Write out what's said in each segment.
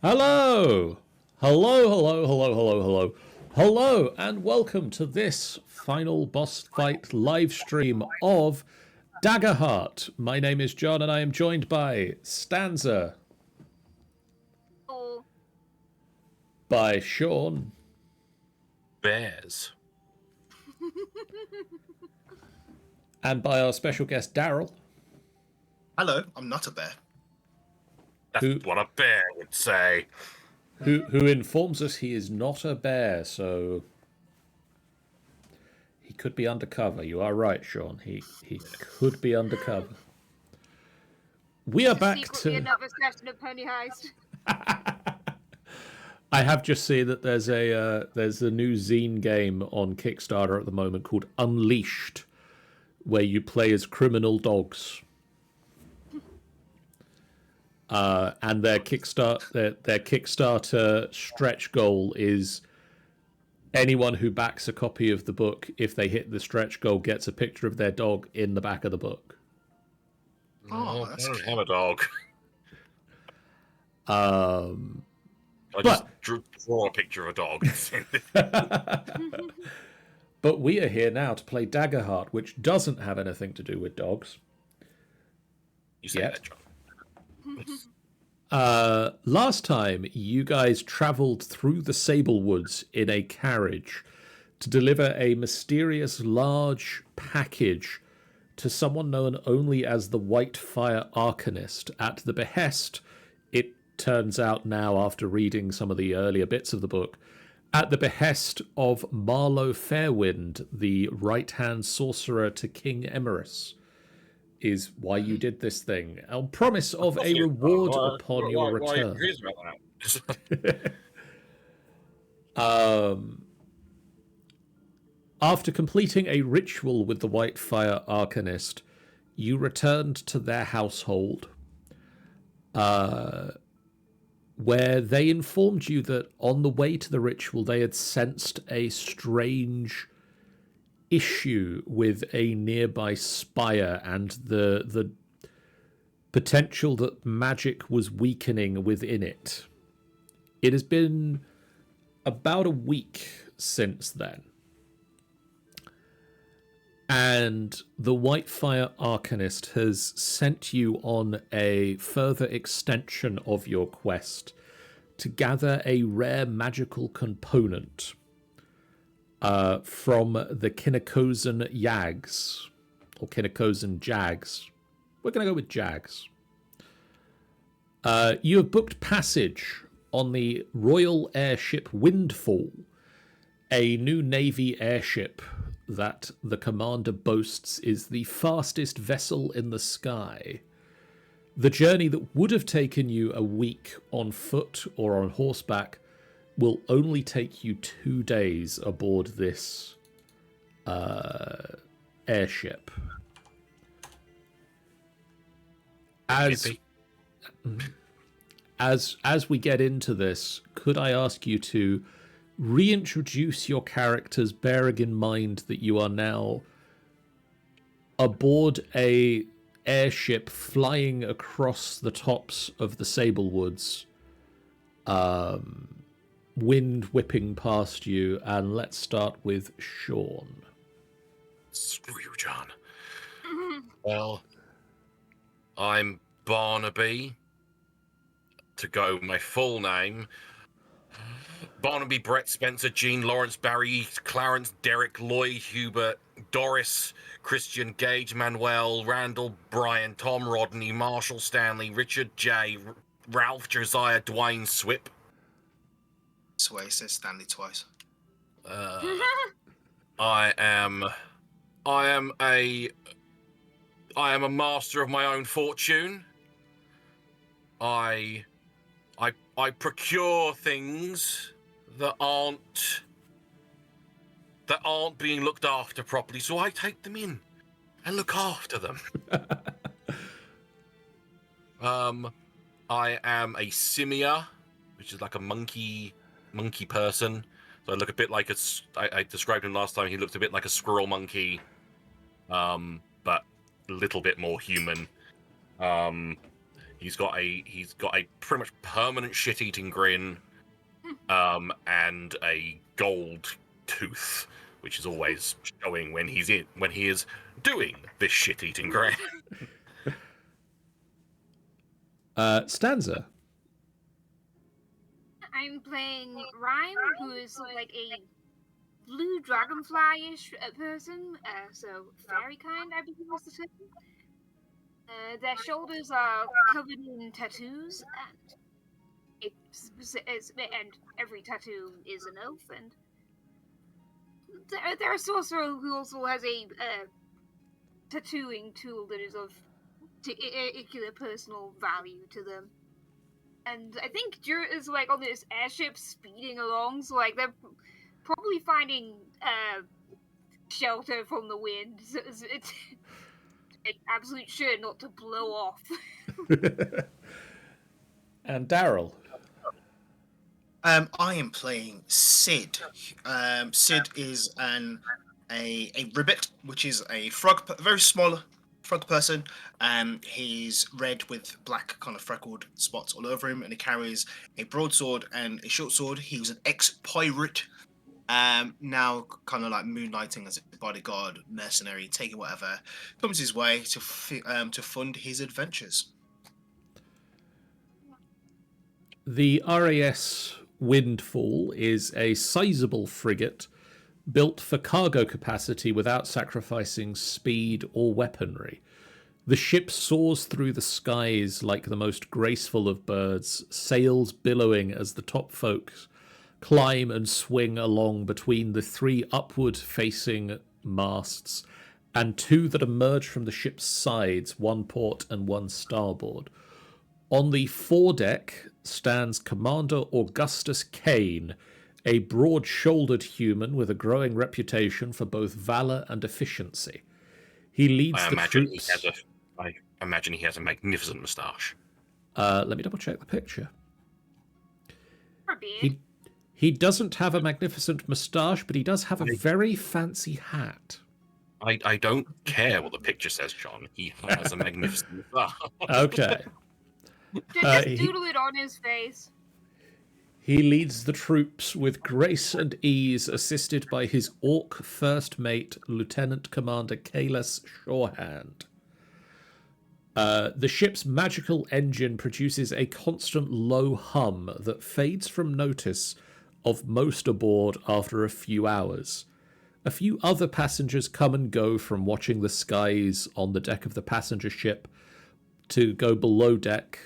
Hello! Hello, and welcome to this final boss fight live stream of Daggerheart. My name is John, and I am joined by Stanza. Oh. By Sean. Bears. And by our special guest, Daryl. Hello, I'm not a bear. That's what a bear would say. Who informs us he is not a bear, so he could be undercover. You are right, Sean. He could be undercover. We are back to another session of Penny Heist. I have just seen that there's a new zine game on Kickstarter at the moment called Unleashed, where you play as criminal dogs. And their Kickstarter stretch goal is anyone who backs a copy of the book, if they hit the stretch goal, gets a picture of their dog in the back of the book. Oh, I don't have a dog. I just draw a picture of a dog. But we are here now to play Daggerheart, which doesn't have anything to do with dogs. You say that, John. Last time, you guys travelled through the Sablewoods in a carriage to deliver a mysterious large package to someone known only as the Whitefire Arcanist at the behest, it turns out now after reading some of the earlier bits of the book, at the behest of Marlowe Fairwind, the right-hand sorcerer to King Emerus, is why you did this thing, on promise of a reward upon your return. After completing a ritual with the Whitefire Arcanist, you returned to their household, where they informed you that on the way to the ritual they had sensed a strange issue with a nearby spire and the potential that magic was weakening within it. It has been about a week since then. And the Whitefire Arcanist has sent you on a further extension of your quest to gather a rare magical component from the Kinnikozan Yags, or Kinnikozan Jags. We're going to go with Jags. You have booked passage on the Royal Airship Windfall, a new Navy airship that the commander boasts is the fastest vessel in the sky. The journey that would have taken you a week on foot or on horseback will only take you 2 days aboard this airship. As we get into this, could I ask you to reintroduce your characters, bearing in mind that you are now aboard a airship flying across the tops of the Sablewoods, wind whipping past you, and let's start with Sean. Screw you, John. Well, I'm Barnaby. To go my full name: Barnaby, Brett, Spencer, Jean, Lawrence, Barry, Clarence, Derek, Lloyd, Hubert, Doris, Christian, Gage, Manuel, Randall, Brian, Tom, Rodney, Marshall, Stanley, Richard, J, Ralph, Josiah, Dwayne, Swip. Sway says Stanley twice. I am a master of my own fortune. I procure things that aren't being looked after properly, so I take them in and look after them. I am a simia, which is like a monkey person. So I look a bit like I described him last time. He looked a bit like a squirrel monkey, but a little bit more human. He's got a pretty much permanent shit-eating grin, and a gold tooth, which is always showing when he is doing this shit-eating grin. Stanza. I'm playing Rhyme, who is like a blue dragonfly-ish person, so fairy kind, I believe was the term. Their shoulders are covered in tattoos, and every tattoo is an oath. And they're a sorcerer who also has a tattooing tool that is of particular personal value to them. And I think Jura is like on this airship speeding along, so like they're probably finding shelter from the wind. So it's like, absolute sure not to blow off. And Daryl. I am playing Sid. Sid is a ribbit, which is a frog, very small frog person. He's red with black kind of freckled spots all over him, and he carries a broadsword and a short sword. He was an ex-pirate, now kind of like moonlighting as a bodyguard, mercenary, taking whatever comes his way to fund his adventures. The RAS Windfall is a sizable frigate built for cargo capacity without sacrificing speed or weaponry. The ship soars through the skies like the most graceful of birds, sails billowing as the top folks climb and swing along between the 3 upward-facing masts and 2 that emerge from the ship's sides, 1 port and 1 starboard. On the foredeck stands Commander Augustus Kane, a broad-shouldered human with a growing reputation for both valor and efficiency. He leads the troops. I imagine he has a magnificent moustache. Let me double-check the picture. He doesn't have a magnificent moustache, but he does have a very fancy hat. I don't care what the picture says, John. He has a magnificent moustache. Okay. Just doodle it on his face. He leads the troops with grace and ease, assisted by his orc first mate, Lieutenant Commander Kalis Shorehand. The ship's magical engine produces a constant low hum that fades from notice of most aboard after a few hours. A few other passengers come and go from watching the skies on the deck of the passenger ship to go below deck,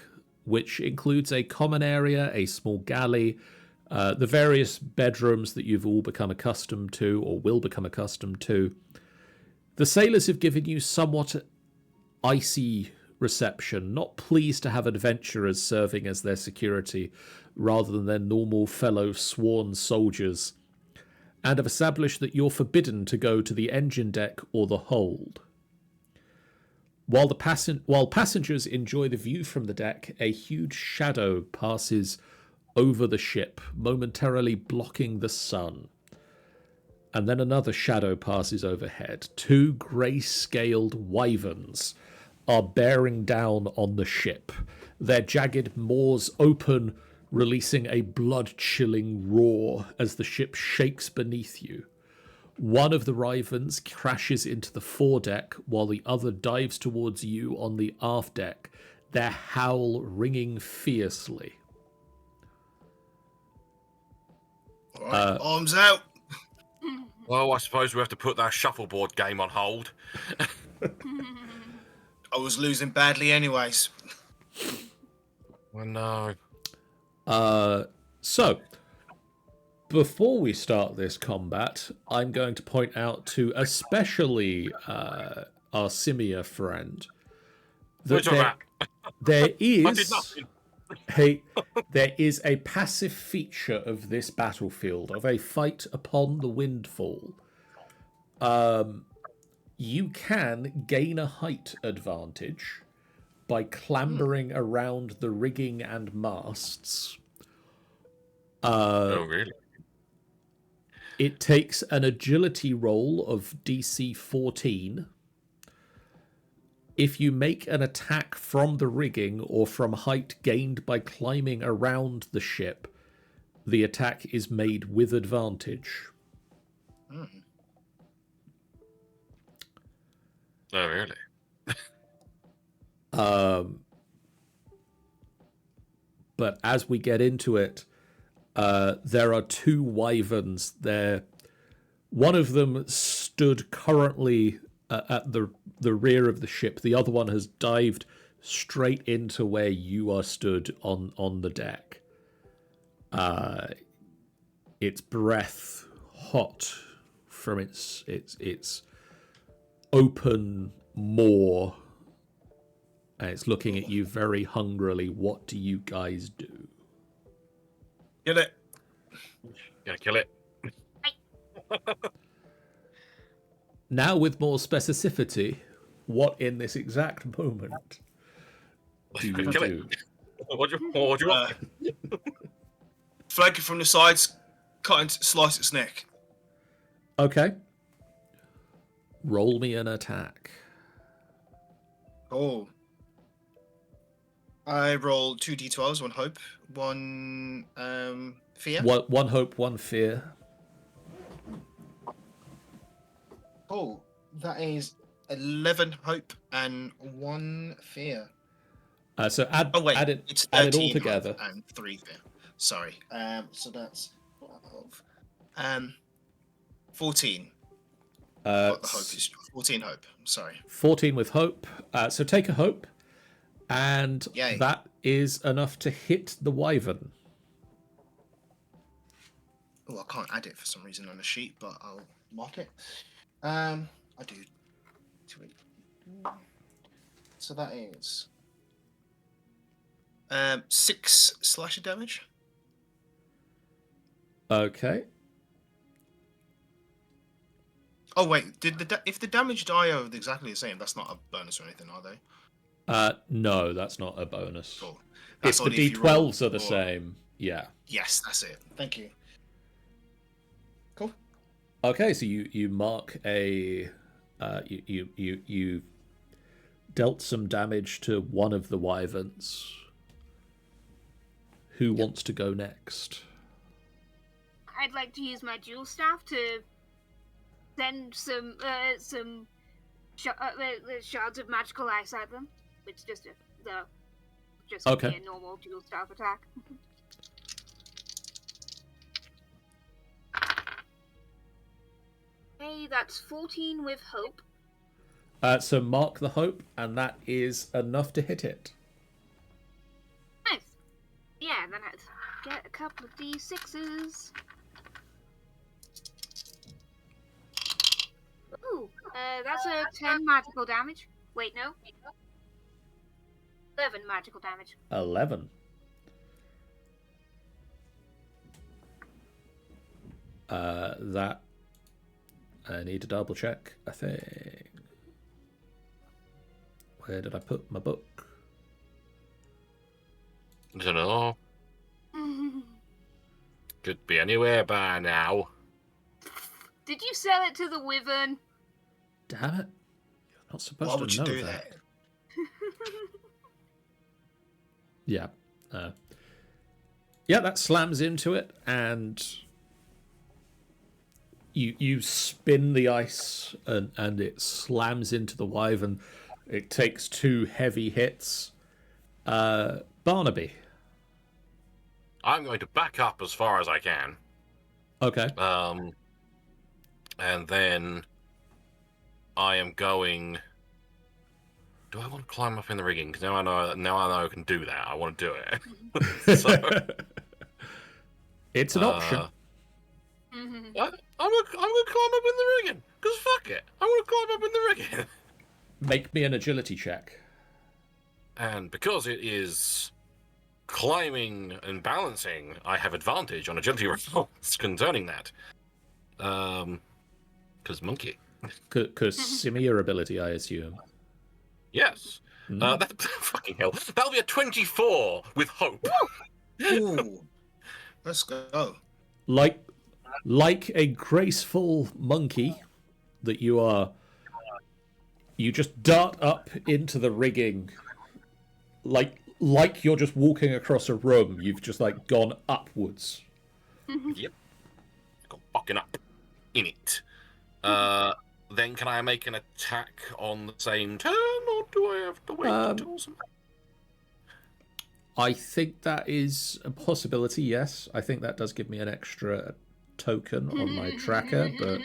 which includes a common area, a small galley, the various bedrooms that you've all become accustomed to or will become accustomed to. The sailors have given you somewhat icy reception, not pleased to have adventurers serving as their security rather than their normal fellow sworn soldiers, and have established that you're forbidden to go to the engine deck or the hold. While passengers enjoy the view from the deck, a huge shadow passes over the ship, momentarily blocking the sun. And then another shadow passes overhead. 2 grey-scaled wyverns are bearing down on the ship. Their jagged maws open, releasing a blood-chilling roar as the ship shakes beneath you. One of the wyverns crashes into the foredeck while the other dives towards you on the aft deck, their howl ringing fiercely. All right, arms out. Well, I suppose we have to put that shuffleboard game on hold. I was losing badly anyways. Oh, no. So, before we start this combat, I'm going to point out to especially our Simia friend that there is a passive feature of this battlefield, of a fight upon the Windfall. You can gain a height advantage by clambering around the rigging and masts. Oh, really? It takes an agility roll of DC 14. If you make an attack from the rigging or from height gained by climbing around the ship, the attack is made with advantage. Mm. Oh, really? But as we get into it, there are two wyverns there. One of them stood currently at the rear of the ship. The other one has dived straight into where you are stood on the deck. Its breath hot from its open maw, and it's looking at you very hungrily. What do you guys do? Get it. Gonna kill it. Now, with more specificity, what in this exact moment do you Kill it. do? What do you want? Flank it from the sides, cut and slice its neck. Okay. Roll me an attack. Oh. I rolled 2d12s, one hope, one fear. One hope, one fear. Oh, that is 11 hope and 1 fear. So add it it's add it 13 all together. hope and 3 fear. Sorry. So that's 12. 14. What the hope is 14 hope. I'm sorry. 14 with hope. So take a hope, and Yay. that is enough to hit the wyvern. Oh, I can't add it for some reason on the sheet, but I'll mark it. I do. 2, so that is 6 slasher damage. Okay. Oh wait, if the damage die are exactly the same, that's not a bonus or anything, are they? No, that's not a bonus. Cool. If That's the only if you roll D12s are the for- same, yeah. Yes, that's it. Thank you. Cool. Okay, so you mark a you dealt some damage to one of the wyverns. Who wants to go next? I'd like to use my dual staff to send some shards of magical ice at them. It's just Okay. a normal dual staff attack. Hey, that's 14 with hope. So mark the hope, and that is enough to hit it. Nice. Yeah, then I'd get a couple of d6s. Ooh, that's a 10 magical damage. Wait, no. 11 magical damage. 11. That I need to double check, I think. Where did I put my book? I don't know. Could be anywhere by now. Did you sell it to the wyvern? Damn it. You're not supposed Why would to you know do that. that? Yeah. Yeah, that slams into it, and you spin the ice, and it slams into the wyvern. It takes 2 heavy hits. Barnaby. I'm going to back up as far as I can. Okay. And then I am going. Do I want to climb up in the rigging? Because now I know I can do that. I want to do it. So, It's an option. Mm-hmm. I'm gonna climb up in the rigging. Because fuck it, I want to climb up in the rigging. Make me an agility check. And because it is climbing and balancing, I have advantage on agility rolls concerning that. Because monkey. Because similar ability, I assume. Yes. That, fucking hell. That'll be a 24 with hope. Ooh. Let's go. Like a graceful monkey that you are You just dart up into the rigging, like you're just walking across a room. You've just like gone upwards. Yep. Got fucking up in it. Then can I make an attack on the same turn, or do I have to wait until something? I think that is a possibility, yes. I think that does give me an extra token on my tracker, but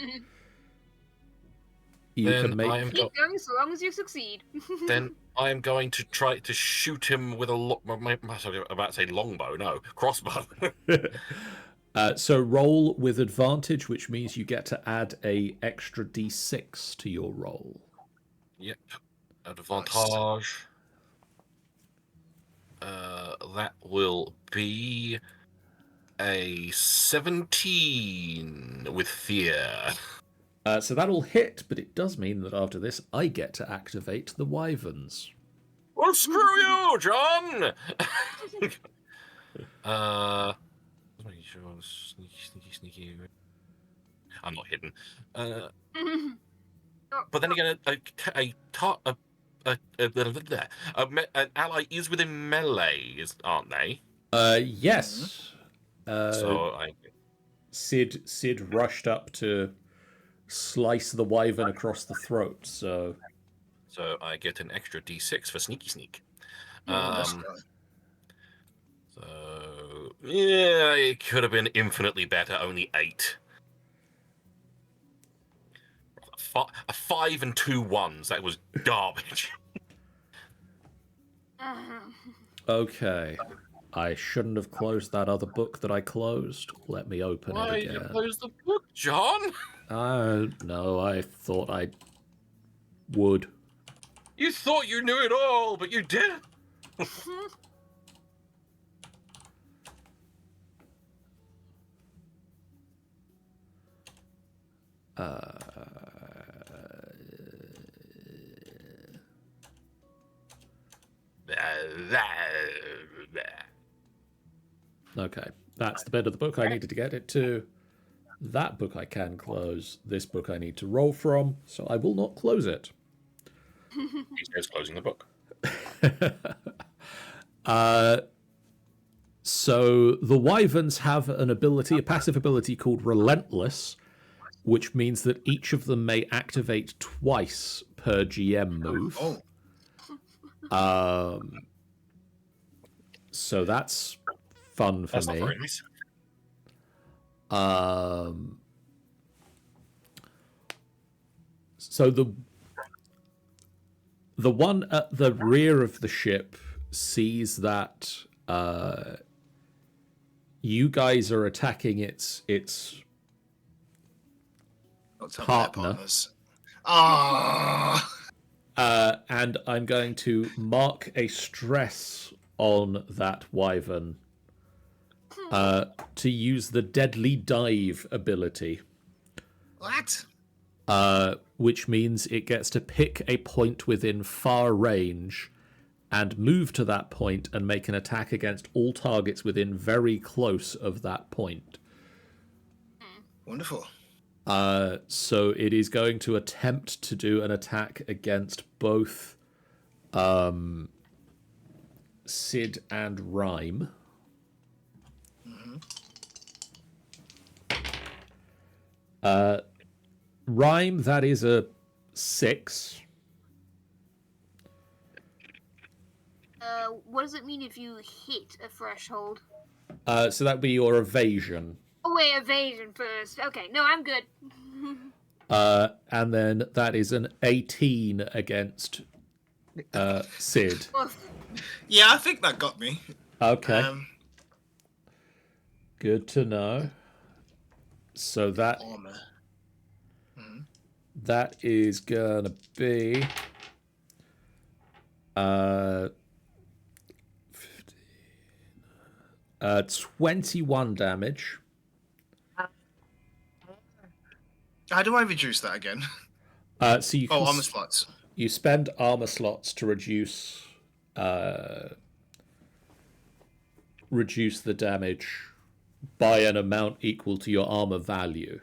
you Then can make... Keep going so long as you succeed. Then I'm going to try to shoot him with a about to say longbow, no, crossbow. So roll with advantage, which means you get to add a extra d6 to your roll. Yep, advantage. That will be a 17 with fear. So that'll hit, but it does mean that after this, I get to activate the wyverns. Well, screw you, John! Sneaky. I'm not hidden. But then again, an ally is within melee, aren't they? Yes. So Sid rushed up to slice the wyvern across the throat, so I get an extra d6 for sneak. So yeah, it could have been infinitely better. Only 8. A 5 and 2 1s. That was garbage. okay. I shouldn't have closed that other book that I closed. Let me open Why it did you again. close the book, John? No, I thought I would. You thought you knew it all, but you didn't. Okay, that's the bit of the book I needed to get it to. That book I can close. This book I need to roll from, so I will not close it. He says closing the book. So the wyverns have an ability, a passive ability called Relentless, which means that each of them may activate twice per GM move. So that's fun for me. Not very nice. So the one at the rear of the ship sees that you guys are attacking its partner. And I'm going to mark a stress on that wyvern to use the Deadly Dive ability. What? Which means it gets to pick a point within far range and move to that point and make an attack against all targets within very close of that point. Wonderful. So it is going to attempt to do an attack against both Sid and Rhyme. Rhyme, that is a 6. What does it mean if you hit a threshold? So that would be your evasion. Oh wait, evasion first. Okay, no, I'm good. And then that is an 18 against Sid. Yeah, I think that got me. Okay. Good to know. So that Armor. that is gonna be 21 damage. How do I reduce that again? So you can armor slots. You spend armor slots to reduce the damage by an amount equal to your armor value.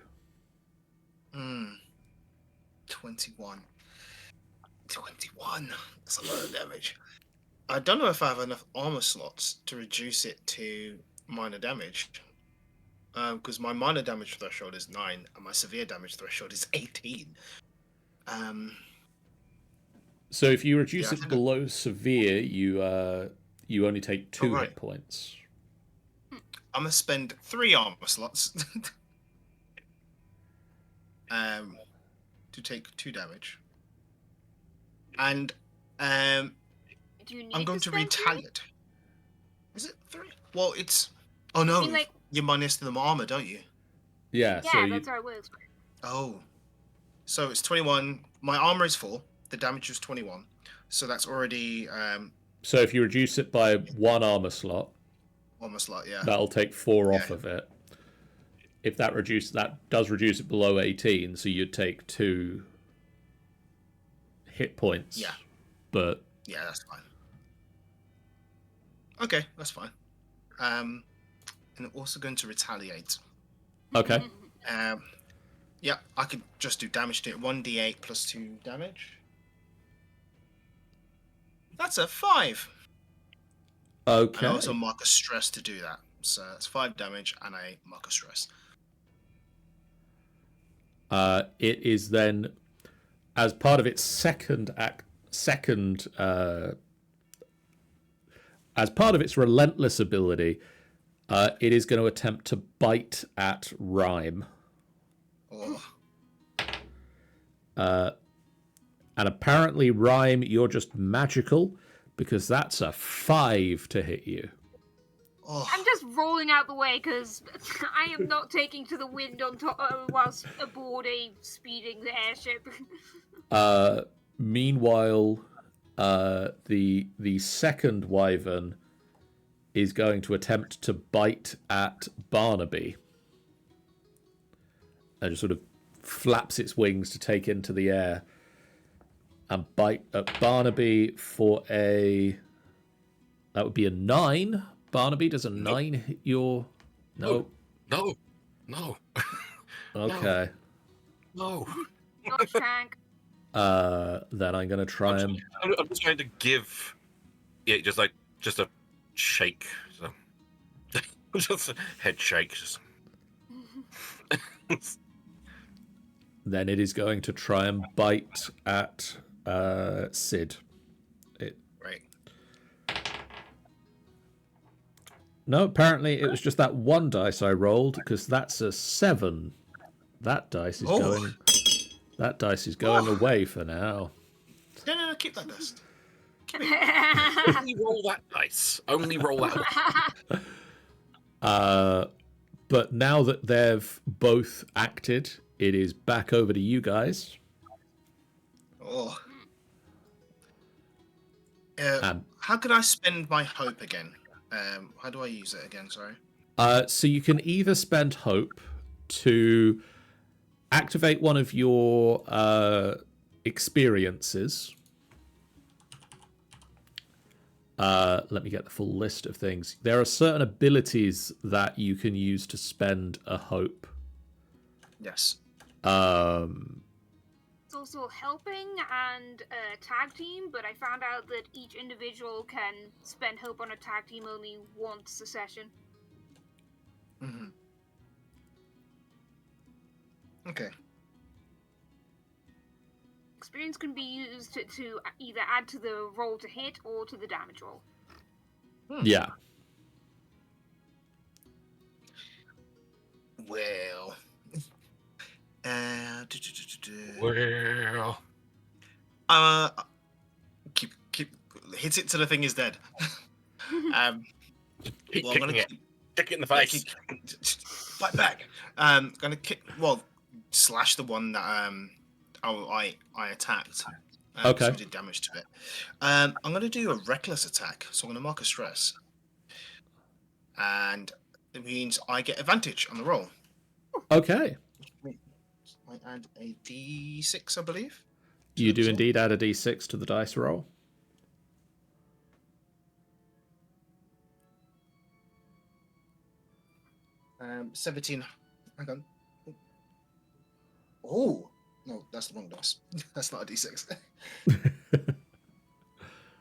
21. 21. That's a lot of damage. I don't know if I have enough armor slots to reduce it to minor damage. Because my minor damage threshold is 9 and my severe damage threshold is 18. So if you reduce Yeah, I it think below severe, you only take 2 right. hit points. I'm gonna spend 3 armor slots to take 2 damage, and Do you need I'm going to spend three? retaliate. Is it 3? Well, it's oh no, I mean, like, you minus the armor, don't you? Yeah. yeah, So you, that's how it works. Oh, so it's 21. My armor is full. The damage is 21, so that's already so if you reduce it by 1 armor slot, almost like yeah. that'll take 4 off Yeah. of it. If that does reduce it below 18, so you'd take 2 hit points. Yeah. But Yeah, that's fine. Okay, that's fine. And I'm also going to retaliate. okay. Yeah, I could just do damage to it. 1d8 plus 2 damage. That's a 5. Okay. And I also mark a stress to do that. So it's 5 damage and I mark a stress. It is then, as part of its as part of its relentless ability, it is going to attempt to bite at Rhyme. Oh. And apparently, Rhyme, you're just magical, because that's a 5 to hit you. Oh. I'm just rolling out the way because I am not taking to the wind on top whilst aboard a speeding airship. Meanwhile, the second wyvern is going to attempt to bite at Barnaby, and just sort of flaps its wings to take into the air and bite at Barnaby for that would be a 9. Barnaby, does a 9 hit your... No. No. Okay. No. Gosh, Hank. Then I'm going to try and... I'm just trying to give it just a shake. So. Just a head shake. Just... Then it is going to try and bite at Sid. Right. No, apparently it was just that one dice I rolled, because that's a 7. That dice is going... That dice is going away for now. No, keep that dust. Only roll that dice. Only roll that one. But now that they've both acted, it is back over to you guys. Oh. How could I spend my hope again? How do I use it again? Sorry. So you can either spend hope to activate one of your experiences. Let me get the full list of things. There are certain abilities that you can use to spend a hope. Yes. It's also helping and a tag team, but I found out that each individual can spend hope on a tag team only once a session. Mm-hmm. Okay. Experience can be used to either add to the roll to hit or to the damage roll. Yeah. Well. Well. Keep hits it till the thing is dead. Keep well, kicking it. Kick it in the face. Fight back. Gonna kick. Well, slash the one that I attacked. Okay. So we did damage to it. I'm gonna do a reckless attack. So I'm gonna mark a stress, and it means I get advantage on the roll. Okay. I add a d6, I believe. You do indeed add a d6 to the dice roll. 17. Hang on. Oh, No, that's the wrong dice. That's not a D6.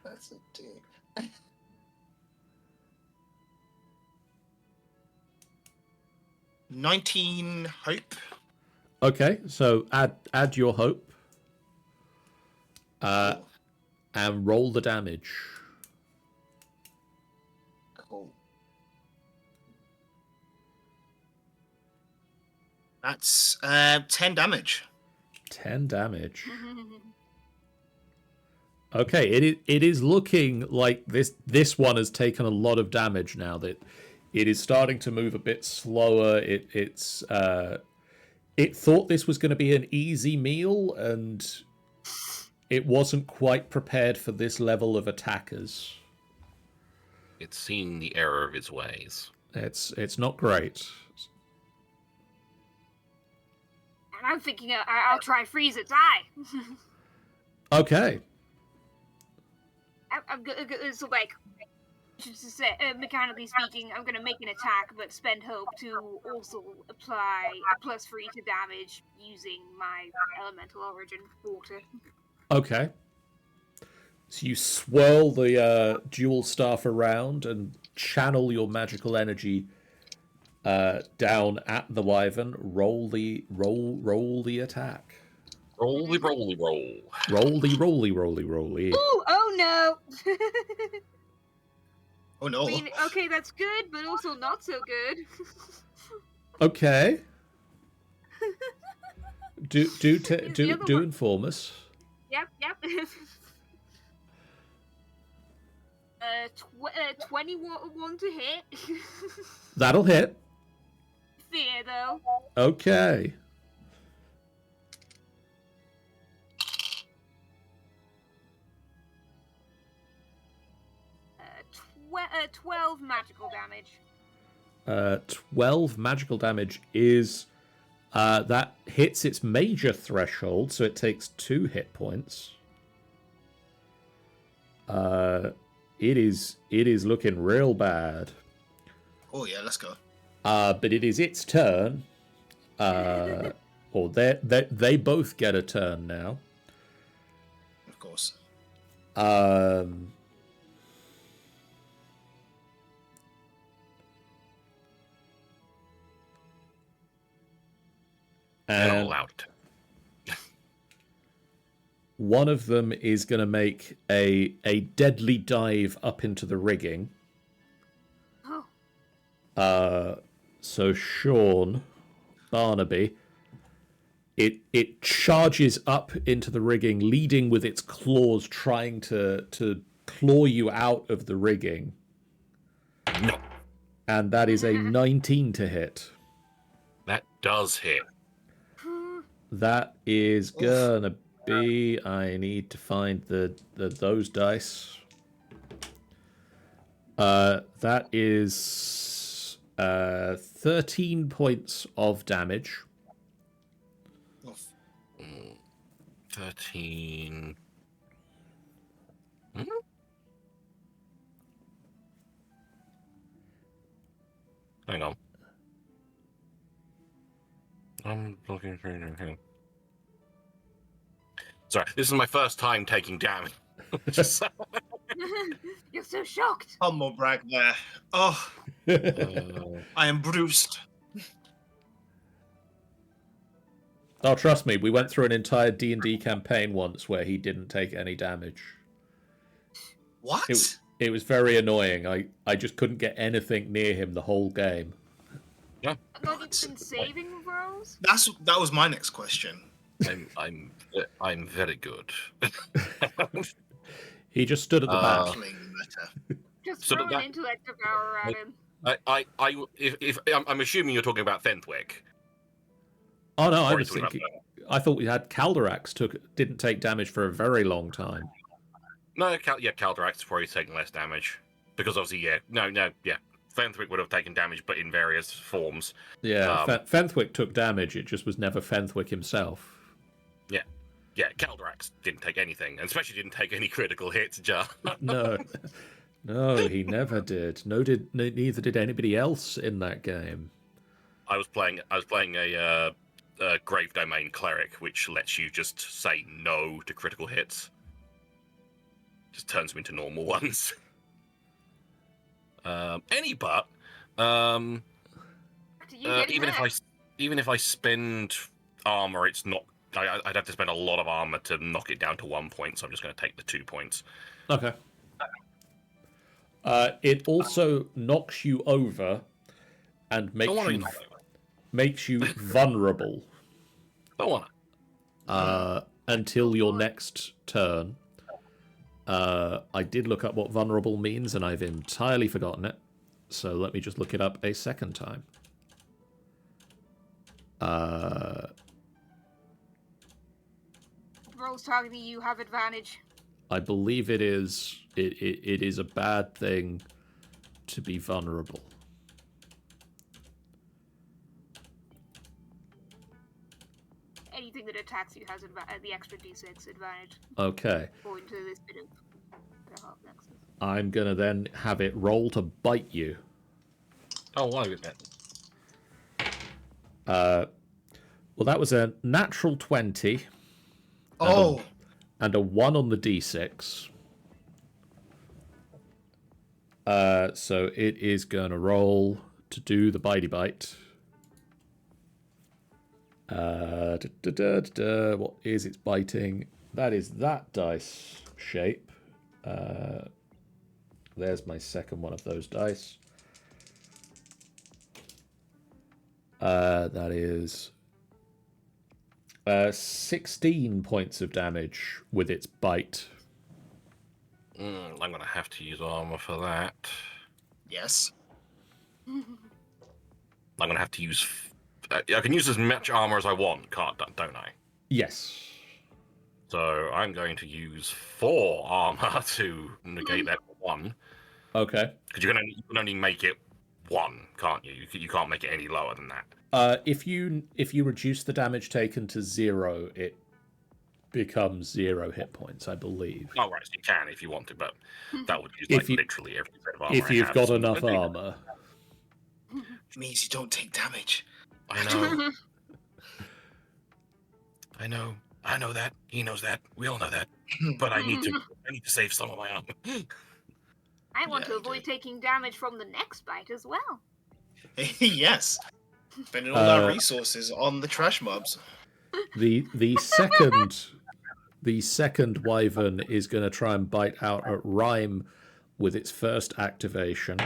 That's a D. 19 hope. Okay, so add your hope. Cool. And roll the damage. Cool. That's 10 damage. 10 damage. Okay, it is looking like this one has taken a lot of damage now. That it is starting to move a bit slower. It thought this was going to be an easy meal, and it wasn't quite prepared for this level of attackers. It's seen the error of its ways. It's not great. And I'm thinking I'll try freeze its eye. Okay. I'm so like, just to say, mechanically speaking, I'm gonna make an attack, but spend hope to also apply a +3 to damage using my elemental origin water. Okay. So you swirl the dual staff around and channel your magical energy down at the wyvern. Roll the attack. Roll. Roll. Ooh! Oh no! Oh no. I mean, okay, that's good, but also not so good. Okay. Do inform us. Yep. 21 to hit. That'll hit. Fear, though. Okay. Uh, 12 magical damage. 12 magical damage is that hits its major threshold, so it takes 2 hit points. It is looking real bad. Oh yeah, let's go. But it is its turn. Or they both get a turn now. Of course. They're And all out. one of them is going to make a deadly dive up into the rigging. Oh. So Sean, Barnaby, it charges up into the rigging, leading with its claws, trying to claw you out of the rigging. No, And that is a 19 to hit. that does hit. That is gonna be. I need to find those dice. That is 13 points of damage. 13. Hang on. I'm looking for him. Sorry, this is my first time taking damage. You're so shocked. Humble brag there. Oh, I am bruised. Oh, trust me, we went through an entire D&D campaign once where he didn't take any damage. What? It was very annoying. I just couldn't get anything near him the whole game. Yeah, Like it's been saving throws? That was my next question. I'm very good. He just stood at the back. Playing better. Just So throw an that- intellect devourer at him. If I'm assuming you're talking about Fenthwick. Oh no, I Sorry was to interrupt. thinking. I thought we had Calderax didn't take damage for a very long time. No, Calderax is probably taking less damage because obviously, Fenthwick would have taken damage, but in various forms. Yeah, Fenthwick took damage. It just was never Fenthwick himself. Yeah, Calderax didn't take anything, and especially didn't take any critical hits. Just No, he never did. Neither did anybody else in that game. I was playing a Grave Domain Cleric, which lets you just say no to critical hits. Just turns them into normal ones. But even if I spend armor, it's not. I'd have to spend a lot of armor to knock it down to 1 point. So I'm just going to take the 2 points. Okay. It also knocks you over and makes you vulnerable. Don't want until your next turn. I did look up what vulnerable means, and I've entirely forgotten it. So let me just look it up a second time. Rolls targeting you have advantage. I believe it is. It is a bad thing to be vulnerable. Anything that attacks you has the extra d6 advantage. Okay. According to this bit of Daggerheart Nexus. I'm gonna then have it roll to bite you. Oh, why is that? Well, that was a natural 20. Oh. And a 1 on the d6. So it is going to roll to do the bitey bite. What is its biting? That is that dice shape. There's my second one of those dice. That is 16 points of damage with its bite. I'm going to have to use armor for that. Yes. I'm going to have to use... I can use as much armor as I want, don't I? Yes. So I'm going to use 4 armor to negate that 1. Okay. Because you can only make it 1, can't you? You can't make it any lower than that. If you reduce the damage taken to 0, it becomes 0 hit points, I believe. Oh, right, so you can if you want to, but that would use literally every set of armor. If you've got enough armor. It means you don't take damage. I know. I know that. He knows that. We all know that. But I need to save some of my armor. I want to avoid taking damage from the next bite as well. Yes. Spending all our resources on the trash mobs. The second wyvern is going to try and bite out at Rhyme with its first activation,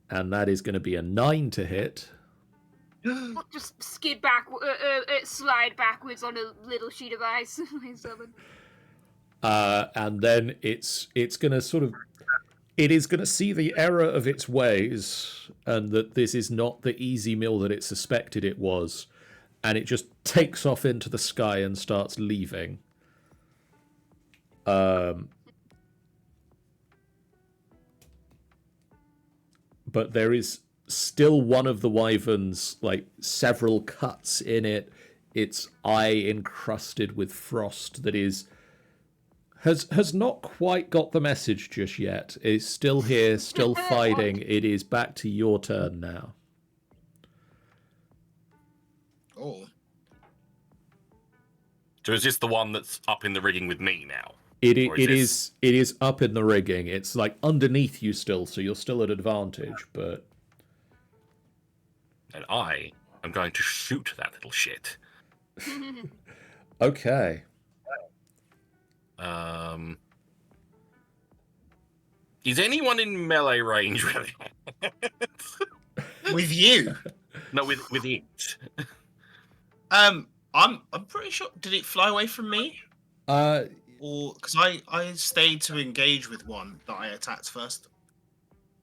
and that is going to be a 9 to hit. Just slide backwards on a little sheet of ice. And then it's going to sort of... It is going to see the error of its ways, and that this is not the easy meal that it suspected it was, and it just takes off into the sky and starts leaving. But there is still one of the wyverns, like several cuts in it, its eye encrusted with frost that has not quite got the message just yet. It's still here, still fighting. It is back to your turn now. Oh. So is this the one that's up in the rigging with me now? It is up in the rigging. It's like underneath you still, so you're still at advantage, but... And I am going to shoot that little shit. Okay. Is anyone in melee range with it? With you? No, with it. I'm pretty sure. Did it fly away from me? Or because I stayed to engage with one that I attacked first.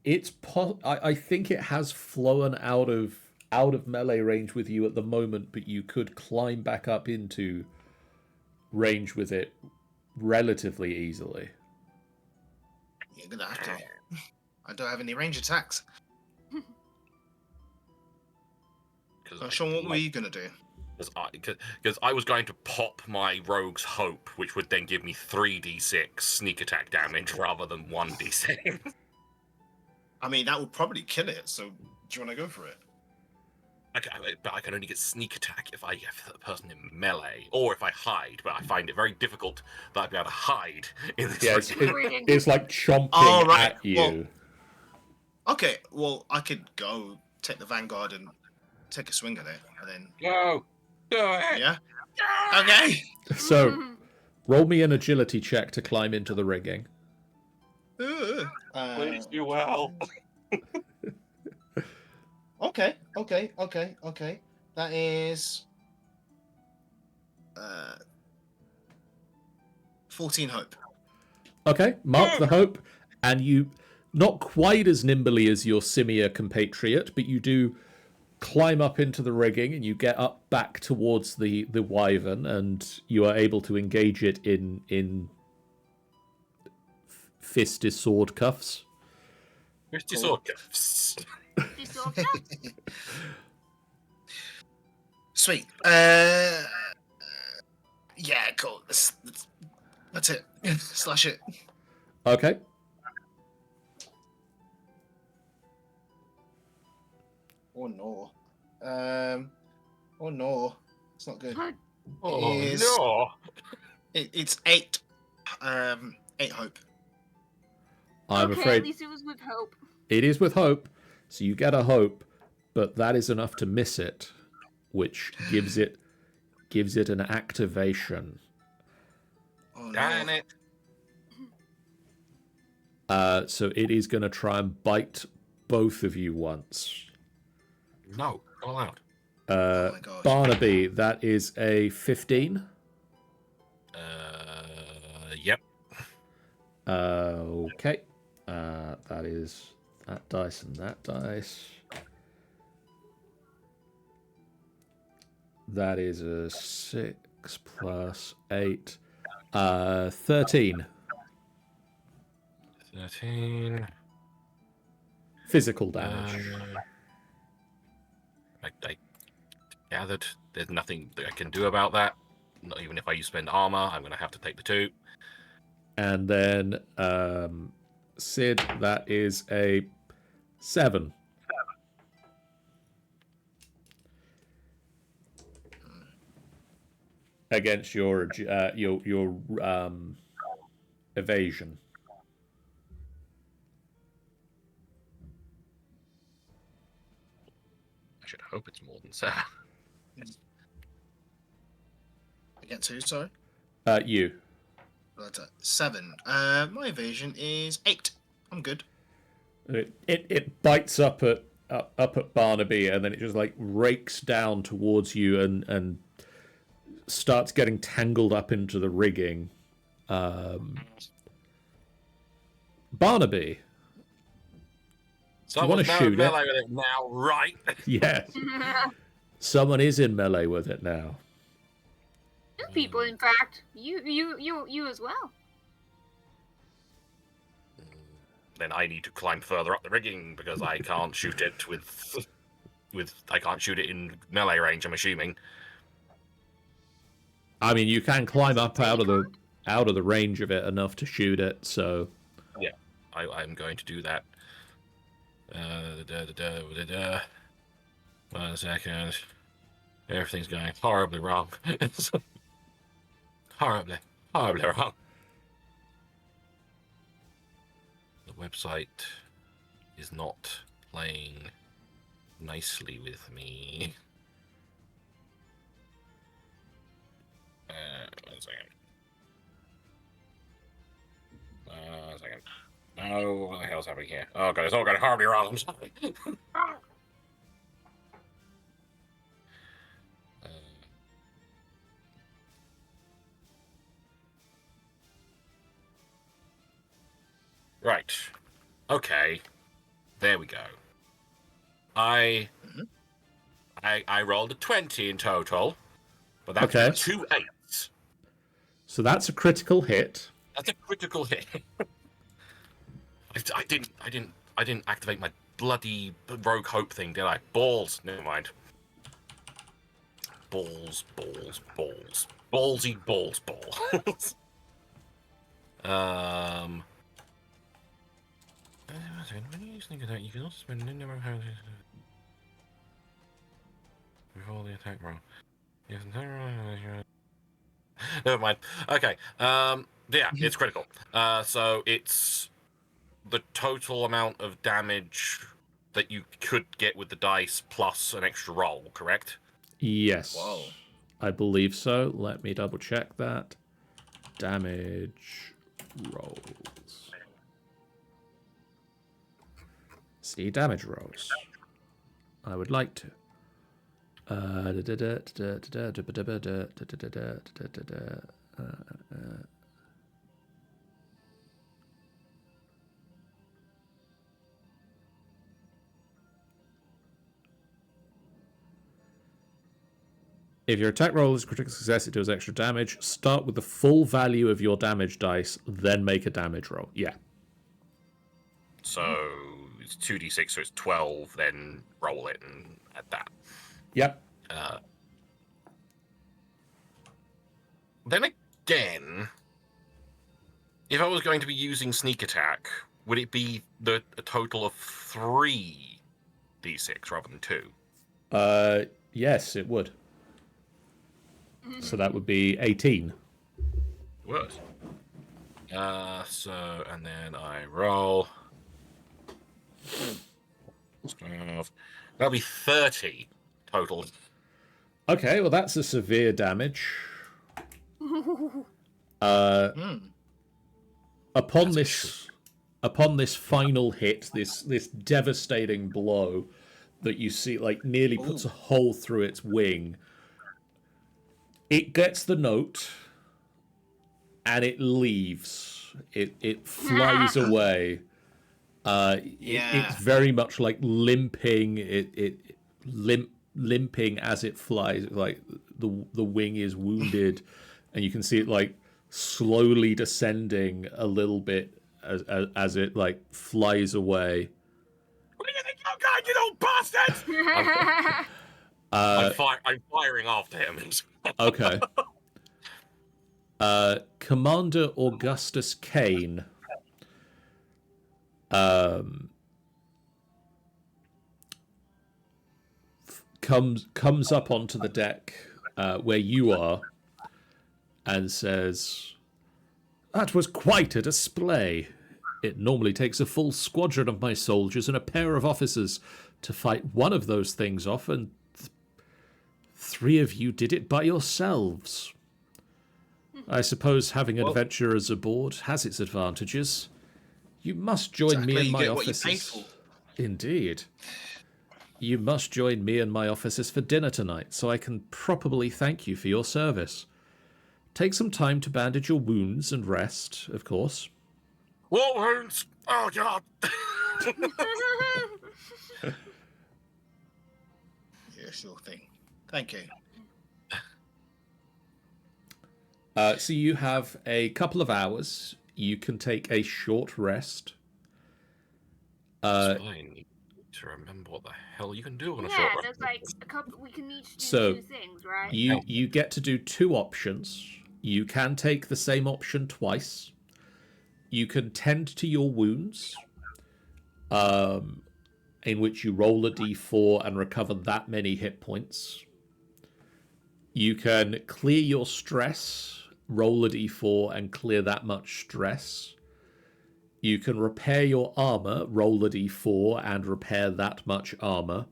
I think it has flown out of melee range with you at the moment, but you could climb back up into range with it relatively easily. You're gonna have to. I don't have any range attacks. So, Sean, what were you gonna do? Because I was going to pop my Rogue's Hope, which would then give me 3d6 sneak attack damage rather than 1d6. I mean, that would probably kill it. So, do you want to go for it? But I can only get sneak attack if I have the person in melee, or if I hide. But I find it very difficult that I'd be able to hide in this. Yeah, it's like chomping Oh, right. at you. Okay, well, I could go take the Vanguard and take a swing at it, and then Go, do it. yeah. Okay. So, roll me an agility check to climb into the rigging. Please do well. Okay. That is 14 hope. Okay, mark the hope, and you, not quite as nimbly as your Simia compatriot, but you do climb up into the rigging, and you get up back towards the wyvern, and you are able to engage it in fisty sword cuffs. Fisty sword cuffs. Sweet. Yeah, cool. That's it. Slash it. Okay. Oh no. Oh no. It's not good. Oh Is- no! It's 8. 8 hope. I'm okay, afraid at least it was with hope. it is with hope, so you get a hope, but that is enough to miss it, which gives it an activation. Oh Damn no. it! So it is going to try and bite both of you once. No, not allowed. Oh my gosh. Barnaby, that is a 15. Yep. Okay. That is that dice and that dice. That is a 6 plus 8. 13. 13. Physical damage. I gathered there's nothing that I can do about that. Not even if I spend armor, I'm going to have to take the 2. And then Sid, that is a 7. Against your evasion. I should hope it's more than 7. Against who, sorry? You. That's 7. My evasion is 8. I'm good. It bites up at Barnaby, and then it just like rakes down towards you and starts getting tangled up into the rigging. Barnaby, Someone's wanna shoot it? melee with it now, right? yes, someone is in melee with it now. 2 people, in fact. You as well. Then I need to climb further up the rigging because I can't shoot it with I can't shoot it in melee range, I'm assuming. I mean, you can climb up out of the range of it enough to shoot it. So Yeah, I'm going to do that. 1 second. Everything's going horribly wrong. horribly wrong. The website is not playing nicely with me. 1 second. 1 second. No, what the hell's happening here? Oh god, it's all going horribly wrong. I'm sorry. Right. Okay. There we go. I rolled a 20 in total, but that's Okay. 2 8s. So that's a critical hit. That's a critical hit. I didn't activate my bloody rogue hope thing, did I? Balls. Never mind. Balls. Ballsy balls. When you think of that, you can also spend a number of attack roll. Never mind. Okay. Yeah, it's critical. So it's the total amount of damage that you could get with the dice plus an extra roll, correct? Yes. Whoa. I believe so. Let me double check that. Damage rolls. See damage rolls. I would like to. If your attack roll is critical success, it deals extra damage. Start with the full value of your damage dice, then make a damage roll. Yeah. So it's 2d6, so it's 12, then roll it and add that. Yep. Then again, if I was going to be using sneak attack, would it be a total of 3d6 rather than 2? Yes, it would. So that would be 18. Worse. And then I roll. 12. That'll be 30 total. Okay, well that's a severe damage. Upon this final hit, this devastating blow that you see like nearly puts a hole through its wing, it gets the note and it leaves. It flies away. It's very much like limping. Limping as it flies. Like the wing is wounded, and you can see it like slowly descending a little bit as it like flies away. Where do you think you're going, you little bastard? I'm firing after him. Okay. Commander Augustus Kane comes up onto the deck where you are and says, "That was quite a display. It normally takes a full squadron of my soldiers and a pair of officers to fight one of those things off, and three of you did it by yourselves. I suppose having adventurers aboard has its advantages. You must join me in my offices." Indeed. "You must join me and my officers for dinner tonight, so I can properly thank you for your service. Take some time to bandage your wounds and rest, of course." What wounds? Oh, God. Yeah, sure thing. Thank you. So you have a couple of hours. You can take a short rest. I need to remember what the hell you can do on a short rest. There's like a couple. We can each do So, two things, right? You get to do two options. You can take the same option twice. You can tend to your wounds, in which you roll a d4 and recover that many hit points. You can clear your stress, roll a d4 and clear that much stress. You can repair your armor, roll a d4 and repair that much armor.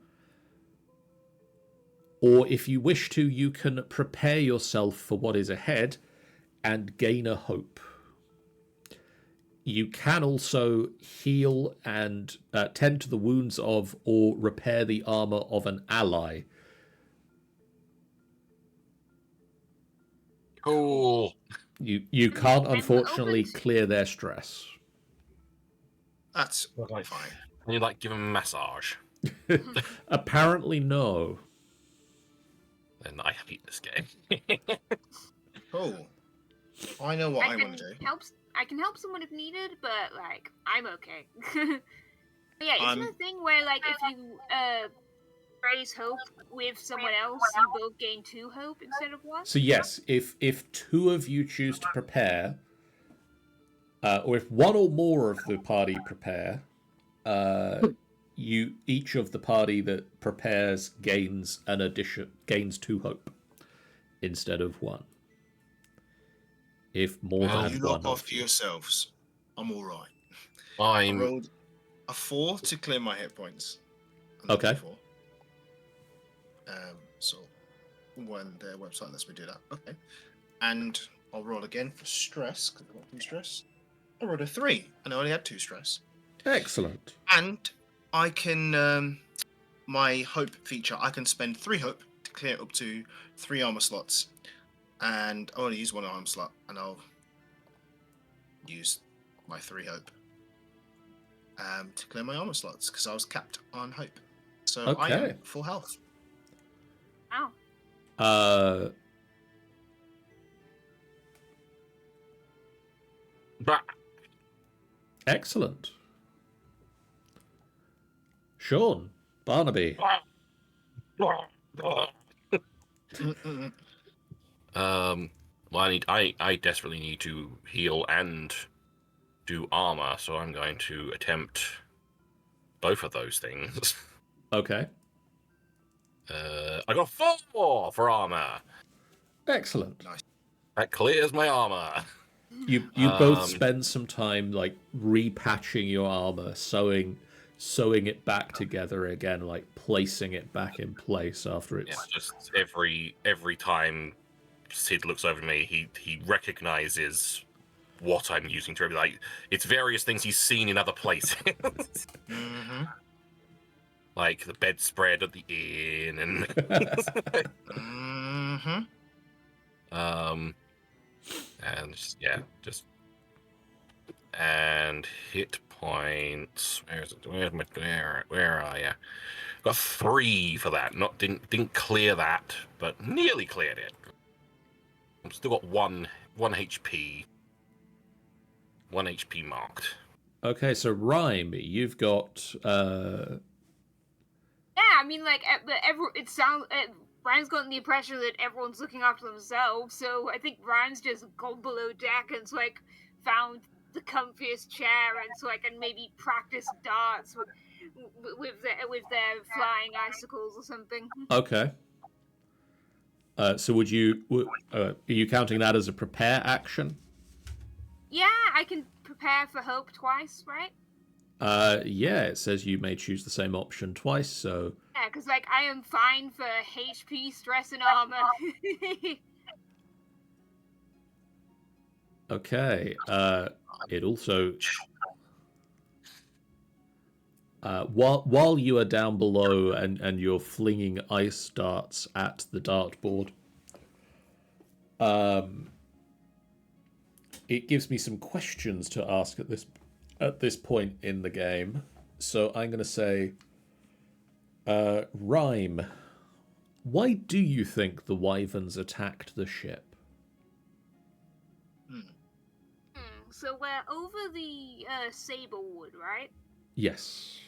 Or if you wish to, you can prepare yourself for what is ahead and gain a hope. You can also heal and tend to the wounds of or repair the armor of an ally. Cool. You can't, unfortunately, clear their stress. That's fine. And you like give him a massage. Apparently, no. Then I hate this game. Cool. I know what I want to do. I can help someone if needed, but like I'm okay. Yeah, isn't the thing where like if you raise hope with someone else, you both gain 2 hope instead of 1? So yes, if two of you choose to prepare, or if one or more of the party prepare, each of the party that prepares gains 2 hope instead of 1. If more Well, than You one lot of off you. yourselves. I'm all right. I I'm rolled a 4 to clear my hit points. On the Okay. D4. So when their website lets me do that. Okay. And I'll roll again for stress, because I got 2 stress. I rolled a 3, and I only had 2 stress. Excellent. And I can, my hope feature, I can spend 3 hope to clear up to 3 armor slots. And I only use 1 armor slot, and I'll use my 3 hope to clear my armor slots, because I was capped on hope. So I Okay. am full health. Wow. Excellent. Sean, Barnaby. Well, I desperately need to heal and do armor, so I'm going to attempt both of those things. Okay. I got 4 for armor. Excellent. Nice. That clears my armor. You both spend some time like repatching your armor, sewing it back together again, like placing it back in place after it's Yeah, just every time Sid looks over me, he recognizes what I'm using to like it's various things he's seen in other places. Mm-hmm. Like the bedspread at the inn and Mm-hmm. and just and hit points. Where is it? Where are you? Got 3 for that. Didn't clear that, but nearly cleared it. I've still got 1 HP. 1 HP marked. Okay, so Rhyme, you've got Yeah, I mean, like, it sounds. Ryan's gotten the impression that everyone's looking after themselves, so I think Ryan's just gone below deck and like found the comfiest chair and so I can maybe practice darts with their flying icicles or something. okay. So are you counting that as a prepare action? Yeah, I can prepare for hope twice, right? Yeah, it says you may choose the same option twice, so Yeah, because like I am fine for HP, stress, and armor. okay. It also while you are down below and you're flinging ice darts at the dartboard, it gives me some questions to ask at this point in the game. So I'm going to say, Rhyme, why do you think the wyverns attacked the ship? So we're over the Sablewood, right? Yes.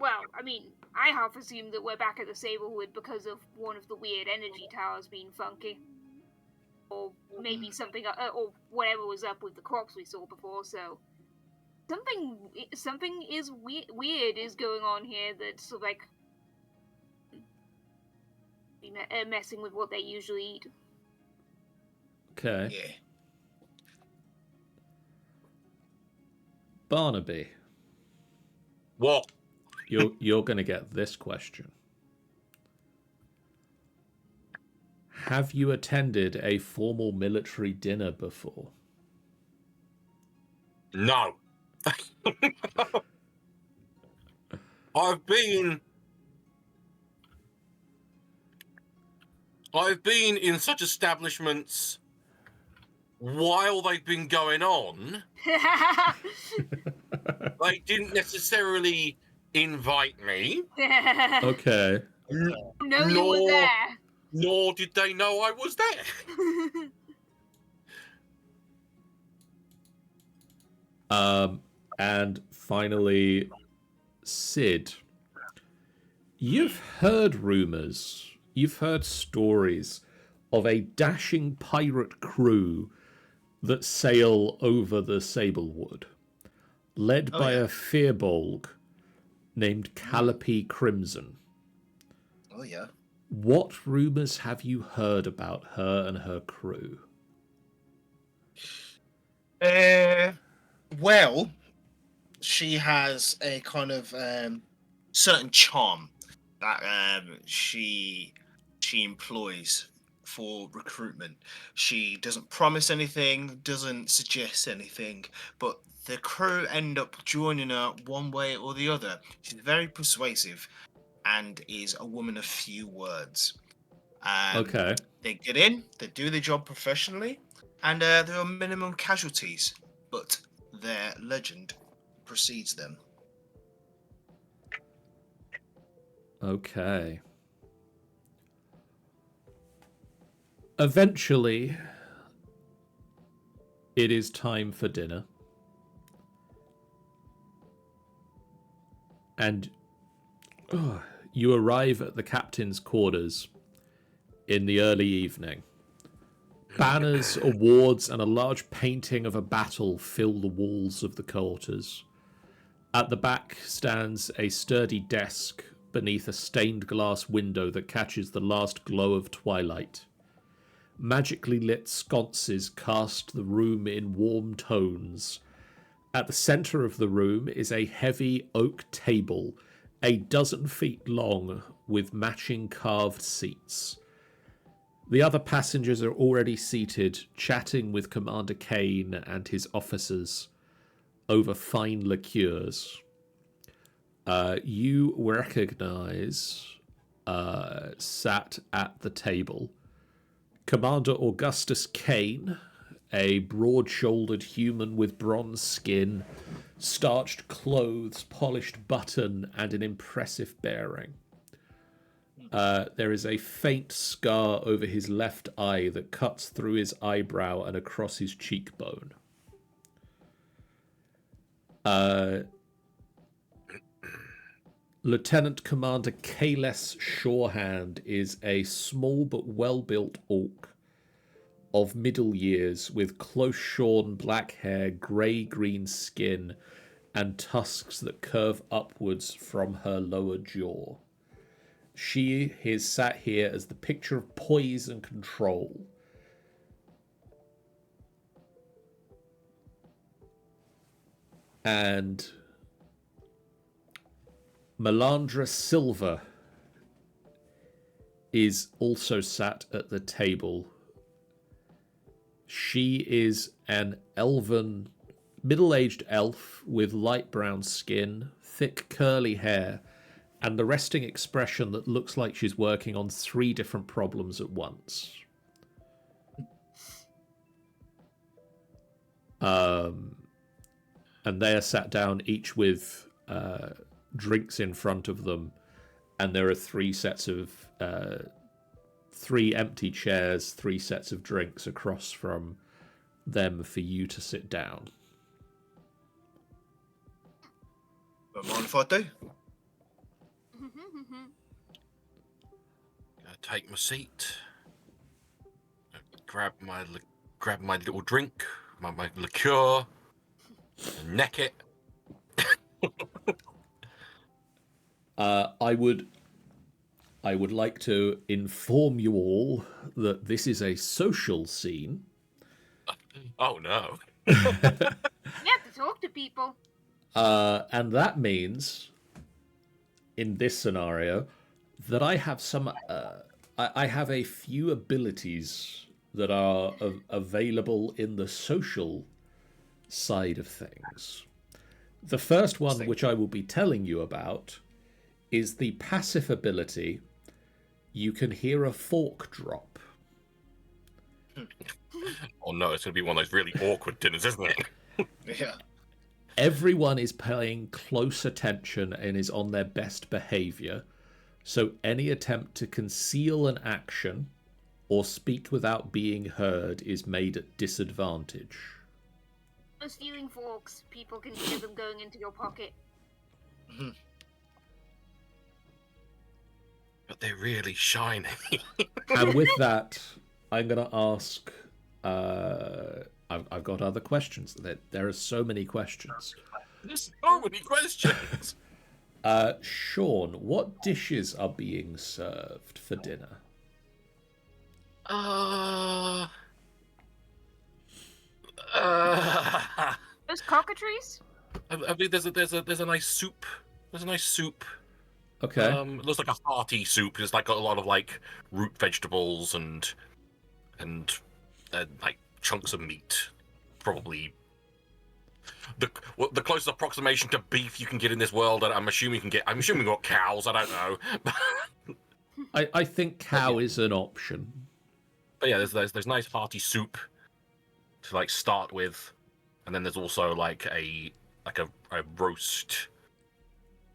Well, I mean, I half assumed that we're back at the Sablewood because of one of the weird energy towers being funky. Or maybe something, or whatever was up with the crops we saw before, so... Something is weird is going on here that's like... messing with what they usually eat. Okay. Yeah. Barnaby. What? You're going to get this question. Have you attended a formal military dinner before? No. I've been in such establishments while they've been going on. They didn't necessarily invite me. Okay. No, you were there. Nor did they know I was there. And finally, Sid. You've heard rumors, you've heard stories of a dashing pirate crew that sail over the Sablewood, led by a Firbolg named Calliope Crimson. Oh, yeah. What rumours have you heard about her and her crew? Well, she has a kind of certain charm that she employs for recruitment. She doesn't promise anything, doesn't suggest anything, but the crew end up joining her one way or the other. She's very persuasive and is a woman of few words. Okay. They get in, they do their job professionally, and there are minimum casualties, but their legend precedes them. Okay. Eventually, it is time for dinner. And you arrive at the captain's quarters in the early evening. Banners, awards, and a large painting of a battle fill the walls of the quarters. At the back stands a sturdy desk beneath a stained glass window that catches the last glow of twilight. Magically lit sconces cast the room in warm tones. At the centre of the room is a heavy oak table, a dozen feet long, with matching carved seats. The other passengers are already seated, chatting with Commander Kane and his officers over fine liqueurs. You recognize, sat at the table, Commander Augustus Kane, a broad-shouldered human with bronze skin, starched clothes, polished button, and an impressive bearing. There is a faint scar over his left eye that cuts through his eyebrow and across his cheekbone. Lieutenant Commander Kales Shorehand is a small but well-built orc of middle years with close-shorn black hair, grey-green skin, and tusks that curve upwards from her lower jaw. She is sat here as the picture of poise and control. And Melandra Silver is also sat at the table. She is an elven, middle-aged elf with light brown skin, thick curly hair, and the resting expression that looks like she's working on 3 different problems at once. And they are sat down each with drinks in front of them, and there are 3 sets of 3 empty chairs, 3 sets of drinks across from them for you to sit down. Don't mind if I do. Take my seat. Grab my little drink, my liqueur, and neck it. I would like to inform you all that this is a social scene. Oh no. You have to talk to people. And that means, in this scenario, that I have some. I have a few abilities that are available in the social side of things. The first one, which I will be telling you about, is the passive ability. You can hear a fork drop. Oh no, it's going to be one of those really awkward dinners, isn't it? Yeah. Everyone is paying close attention and is on their best behavior, so any attempt to conceal an action or speak without being heard is made at disadvantage. Stealing forks, people can hear them going into your pocket. But they're really shiny. And with that, I'm going to I've got other questions. There are so many questions. There's so many questions. Sean, what dishes are being served for dinner? Those cockatrices? I mean, there's a nice soup. There's a nice soup. Okay. It looks like a hearty soup. It's like got a lot of like root vegetables and like chunks of meat. Probably the closest approximation to beef you can get in this world. I'm assuming you can get. I'm assuming we got cows. I don't know. I think cow is an option. But yeah, there's nice hearty soup to like start with, and then there's also like a roast,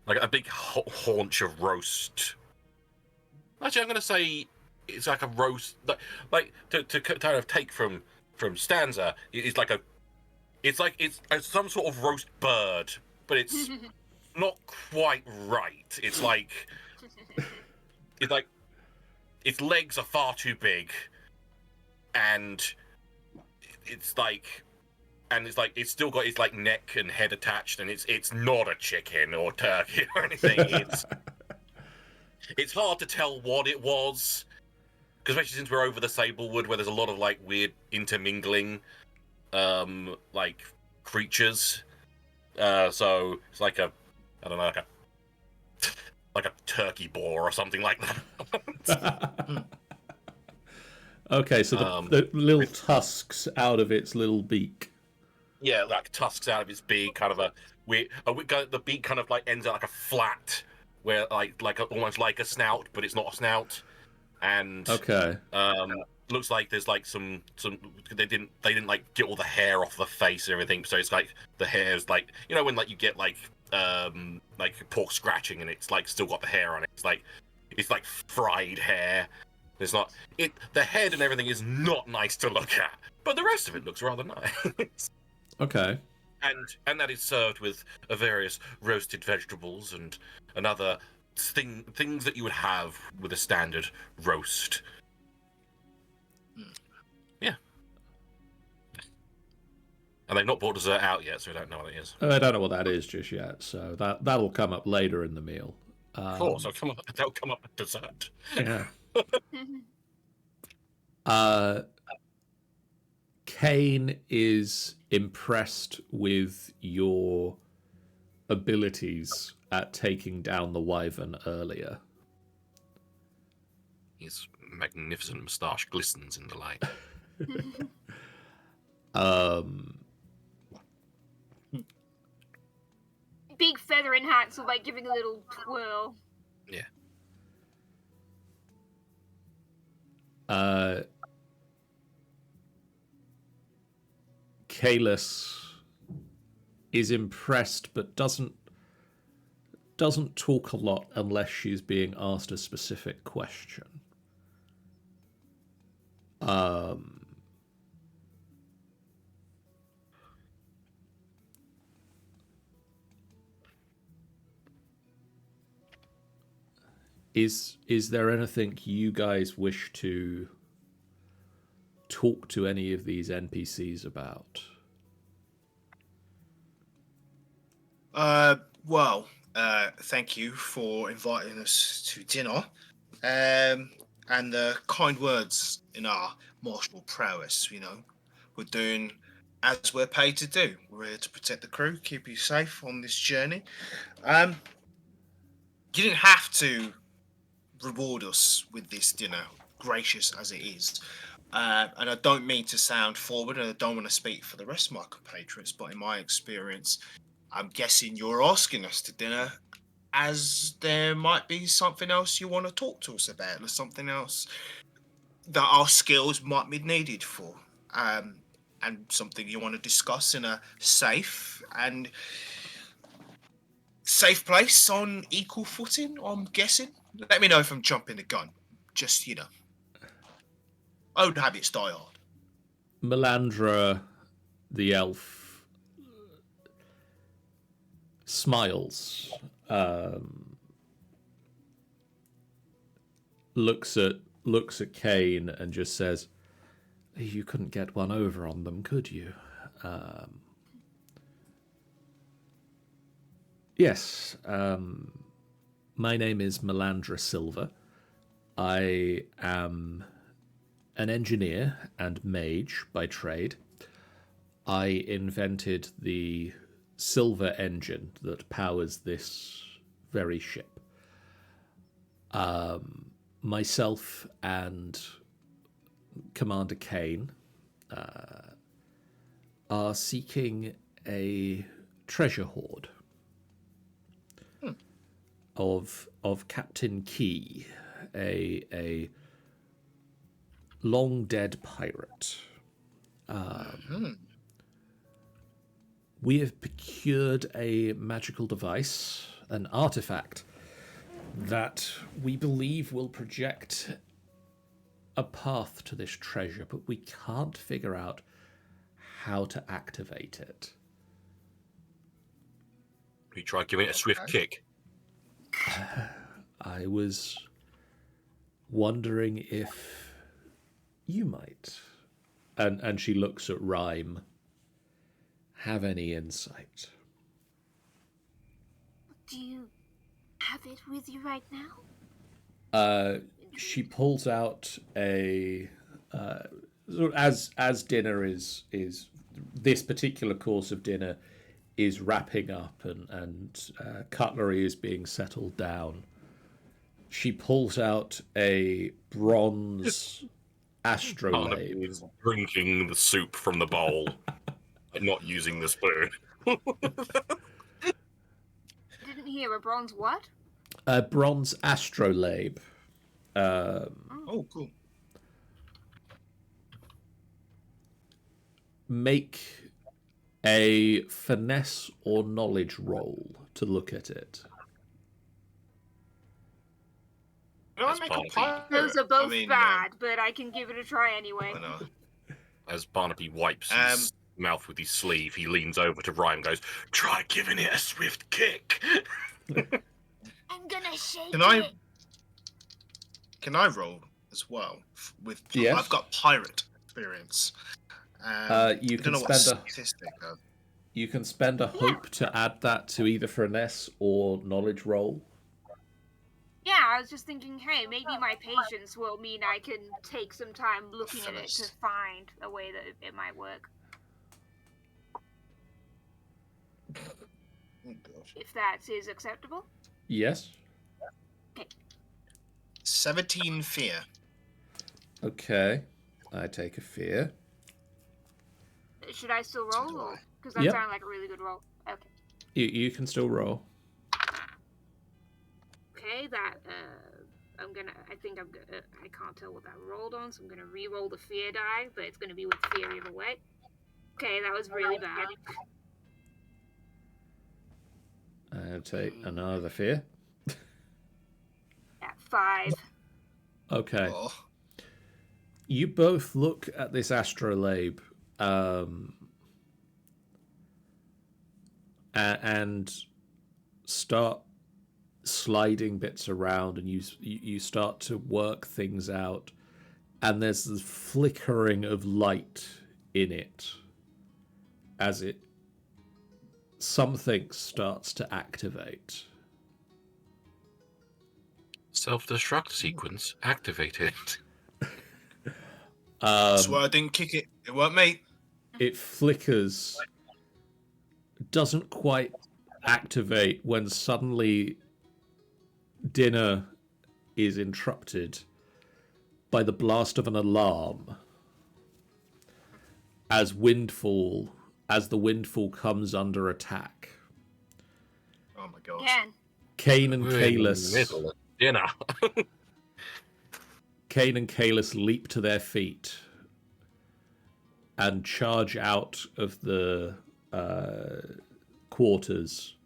like a big haunch of roast. Actually, I'm gonna say it's like a roast, like to kind of take from Stanza. It's like it's some sort of roast bird, but it's not quite right. It's like its legs are far too big, and it's it's still got its like neck and head attached, and it's not a chicken or turkey or anything. It's hard to tell what it was, because especially since we're over the Sablewood, where there's a lot of like weird intermingling, like creatures. So it's like a, I don't know, like a turkey boar or something like that. Okay, so the little tusks out of its little beak. Yeah, like tusks out of its beak, kind of the beak kind of like ends out like a flat, where almost like a snout, but it's not a snout. And Okay. Looks like there's like some they didn't like get all the hair off the face and everything, so it's like the hair's like, you know, when like you get like pork scratching and it's like still got the hair on it. It's like fried hair. It's not it. The head and everything is not nice to look at, but the rest of it looks rather nice. Okay. And that is served with various roasted vegetables and other things that you would have with a standard roast. Yeah. And they've not brought dessert out yet, so we don't know what it is. I don't know what that is just yet, so that'll come up later in the meal. Of course, they'll come up with dessert. Yeah. Kane is impressed with your abilities at taking down the wyvern earlier. His magnificent moustache glistens in the light. Big feathering hats are like giving a little twirl. Yeah. Kalis is impressed, but doesn't talk a lot unless she's being asked a specific question. Is there anything you guys wish to talk to any of these NPCs about? Thank you for inviting us to dinner, and the kind words in our martial prowess. You know, we're doing as we're paid to do. We're here to protect the crew, keep you safe on this journey. You didn't have to reward us with this dinner, gracious as it is. And I don't mean to sound forward, and I don't want to speak for the rest of my compatriots, but in my experience, I'm guessing you're asking us to dinner as there might be something else you want to talk to us about, or something else that our skills might be needed for, and something you want to discuss in a safe place on equal footing, I'm guessing. Let me know if I'm jumping the gun. Just, you know. Old habits die hard. Melandra, the elf, smiles, looks at Kane and just says, You couldn't get one over on them, could you? Yes. My name is Melandra Silver. I am an engineer and mage by trade. I invented the silver engine that powers this very ship. Myself and Commander Kane are seeking a treasure hoard of Captain Key, a long dead pirate. We have procured a magical device, an artifact, that we believe will project a path to this treasure, but we can't figure out how to activate it. We try giving it a swift kick. I was wondering if you might, and she looks at Rhyme, have any insight. Do you have it with you right now? She pulls out a as dinner is this particular course of dinner is wrapping up and cutlery is being settled down. She pulls out a bronze astrolabe. Barnaby is drinking the soup from the bowl and not using the spoon. Didn't hear a bronze what? A bronze astrolabe. Oh, cool. Make a finesse or knowledge roll to look at it. Can I That's make Barnaby. a pirate? Those are both I mean, bad, but I can give it a try anyway. I know. As Barnaby wipes his mouth with his sleeve, he leans over to Ryan and goes, "Try giving it a swift kick." I'm gonna shake Can it. I roll as well? With Yes. I've got pirate experience. You I can don't know what spend statistic. you can spend a hope to add that to either finesse or knowledge roll. Yeah, I was just thinking, hey, maybe my patience will mean I can take some time looking at it to Finesse. find a way that it might work. Oh, gosh. If that is acceptable. Yes. 17 fear. Okay. I take a fear. Should I still So roll? do I. Because that Yep. sounded like a really good roll. Okay. You can still roll. Okay, that, I think I'm gonna, I can't tell what that rolled on, so I'm gonna re-roll the fear die, but it's gonna be with fear either way. Okay, that was really bad. I'll take another fear. At 5. Okay. Oh, You both look at this astrolabe and start sliding bits around, and you start to work things out, and there's this flickering of light in it as something starts to activate. Self-destruct sequence activated. swear I didn't kick it. It weren't me. It flickers, doesn't quite activate when suddenly dinner is interrupted by the blast of an alarm as the Windfall comes under attack. Oh my gosh. Again. Kane and We're in the Kalis middle of dinner. Kane and Kalis leap to their feet and charge out of the quarters.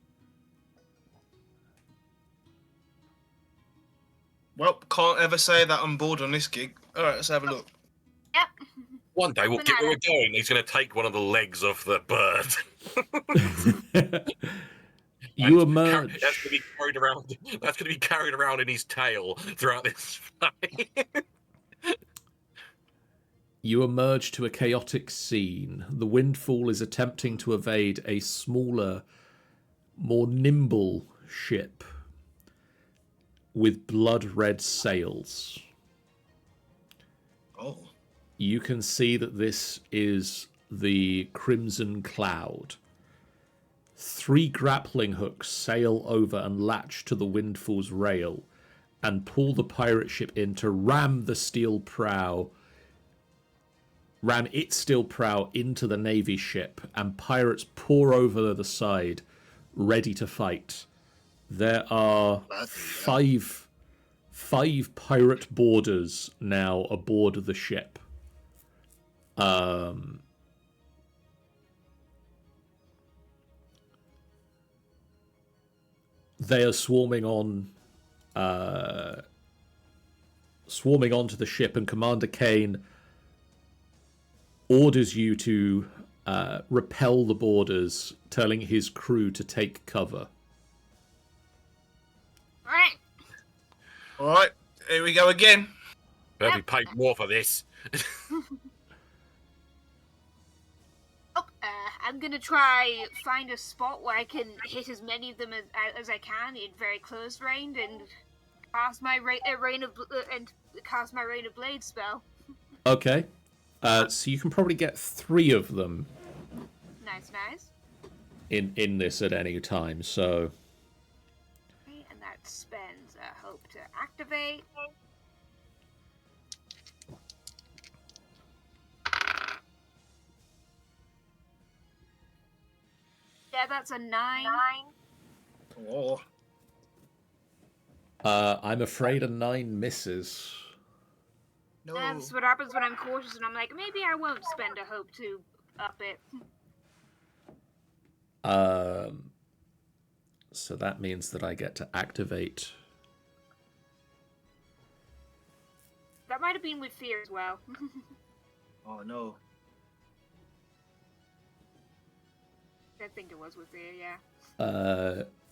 Well, can't ever say that I'm bored on this gig. Alright, let's have a look. Yep. One day we'll get where we're going. He's going to take one of the legs off the bird. You And emerge. That's going to be carried around. That's going to be carried around in his tail throughout this fight. You emerge to a chaotic scene. The Windfall is attempting to evade a smaller, more nimble ship with blood-red sails. Oh. You can see that this is the Crimson Cloud. 3 grappling hooks sail over and latch to the Windfall's rail and pull the pirate ship in to ram its steel prow into the Navy ship, and pirates pour over the side, ready to fight. There are five pirate boarders now aboard the ship. They are swarming onto the ship, and Commander Kane orders you to repel the boarders, telling his crew to take cover. Alright. All right, here we go again. Better be paid more for this. I'm gonna try find a spot where I can hit as many of them as I can in very close range and cast my rain of blade spell. Okay. So you can probably get 3 of them Nice. in this at any time, so... Okay, and that spends a hope to activate. Yeah, that's a 9. Oh. I'm afraid a 9 misses. No. That's what happens when I'm cautious and I'm like, maybe I won't spend a hope to up it. So that means that I get to activate. That might have been with fear as well. Oh no. I think it was with fear, yeah.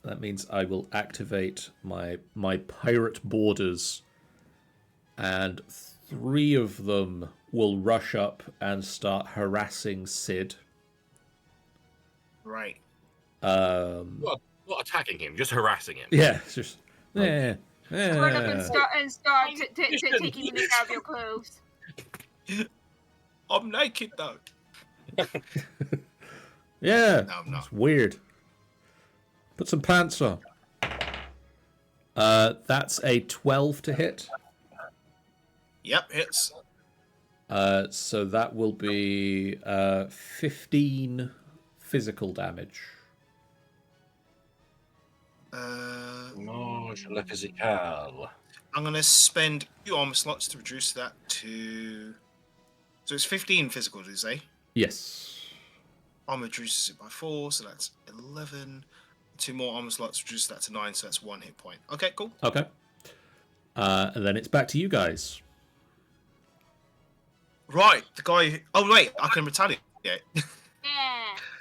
That means I will activate my pirate boarders, and 3 of them will rush up and start harassing Sid. Right. Not attacking him, just harassing him. Yeah, it's just Run up and start taking the nick out of your clothes. I'm naked though. Yeah, No, I'm not. it's weird. Put some pants on. That's a 12 to hit. Yep, hits. So that will be 15 physical damage. No, je le physical. I'm gonna spend 2 armor slots to reduce that to. So it's 15 physical, did you say? Yes. Armor reduces it by 4, so that's 11. 2 more armor slots reduces that to 9, so that's 1 hit point. Okay, cool. Okay. And then it's back to you guys. Right, the guy. Oh wait, I can retaliate. Yeah.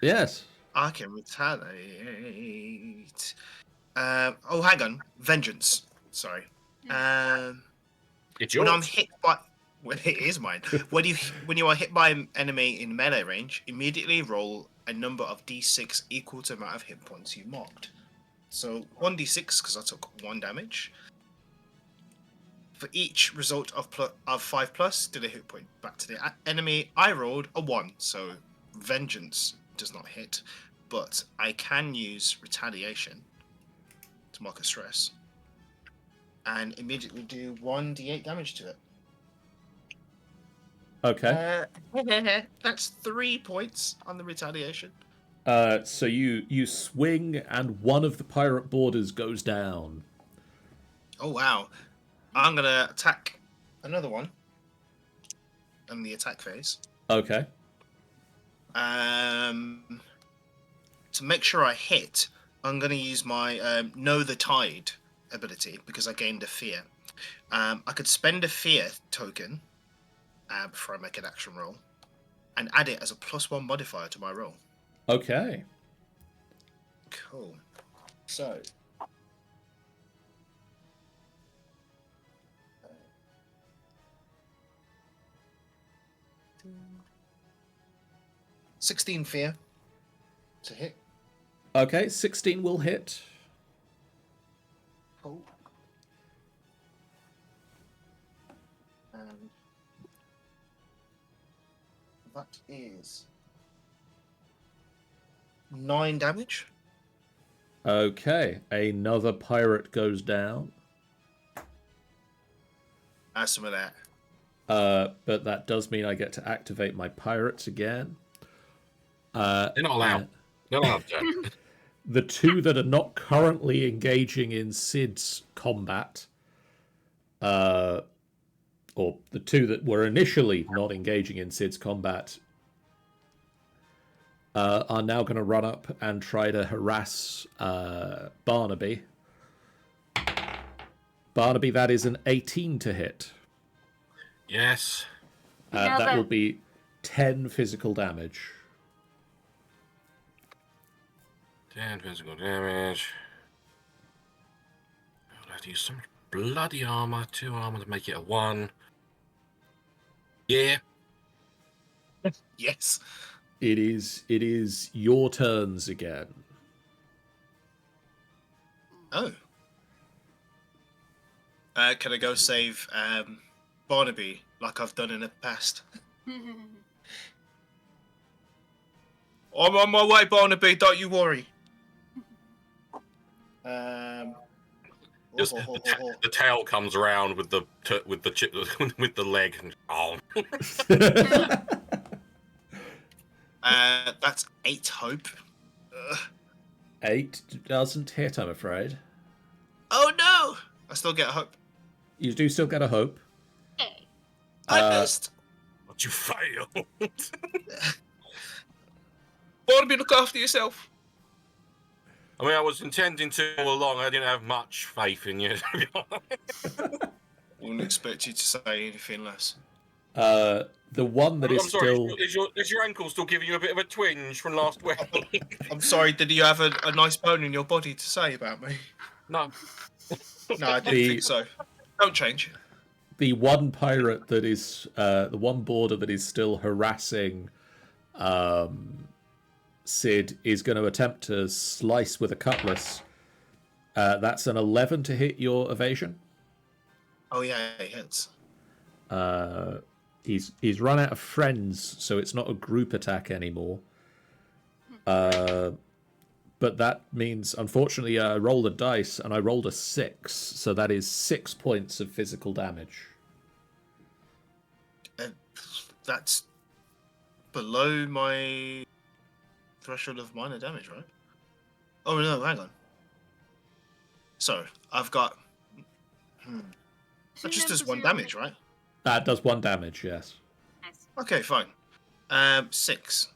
Yes. I can retaliate. Oh, hang on. Vengeance. Sorry. It's When yours. I'm hit by. Well, it is mine. When you are hit by an enemy in melee range, immediately roll a number of d6 equal to the amount of hit points you marked. So 1d6 because I took 1 damage. For each result of 5 plus, did a hit point back to the enemy. I rolled a 1, so vengeance does not hit, but I can use retaliation to mark a stress and immediately do 1d8 damage to it. Okay. That's 3 points on the retaliation. So you swing, and one of the pirate boarders goes down. Oh wow! I'm gonna attack another one in the attack phase. Okay. To make sure I hit, I'm gonna use my Know the Tide ability because I gained a fear. I could spend a fear token before I make an action roll, and add it as a +1 modifier to my roll. Okay. Cool. So. 16 fear to hit. Okay, 16 will hit. Cool. And that is 9 damage. Okay, another pirate goes down. Add some of that. But that does mean I get to activate my pirates again. They're not allowed. They're not allowed, Jack. The two that are not currently engaging in Sid's combat, or the two that were initially not engaging in Sid's combat, are now going to run up and try to harass Barnaby. Barnaby, that is an 18 to hit. Yes. That will be 10 physical damage. 10 physical damage. I'll have to use so much bloody armor. 2 armor to make it a 1. Yeah. Yes. It is your turns again. Oh. Can I go save Barnaby like I've done in the past? I'm on my way, Barnaby. Don't you worry. Just the tail comes around with the with the leg and that's 8 hope. 8 doesn't hit, I'm afraid. Oh no! I still get a hope. You do still get a hope. I missed. But you failed. Barnaby, look after yourself. I mean, I was intending to all along. I didn't have much faith in you. Wouldn't expect you to say anything less. The one that is I'm sorry, still... is your ankle still giving you a bit of a twinge from last week? I'm sorry, did you have a nice bone in your body to say about me? No. No, I didn't think so. Don't change. The one pirate that is... the one boarder that is still harassing Sid is going to attempt to slice with a cutlass. That's an 11 to hit your evasion. Oh yeah, it hits. He's run out of friends, so it's not a group attack anymore. But that means, unfortunately, I rolled a dice and I rolled a 6, so that is 6 points of physical damage. That's below my threshold of minor damage, right? Oh no, hang on. So I've got. That just does 1 damage, right? That does 1 damage, yes. Okay, fine. 6.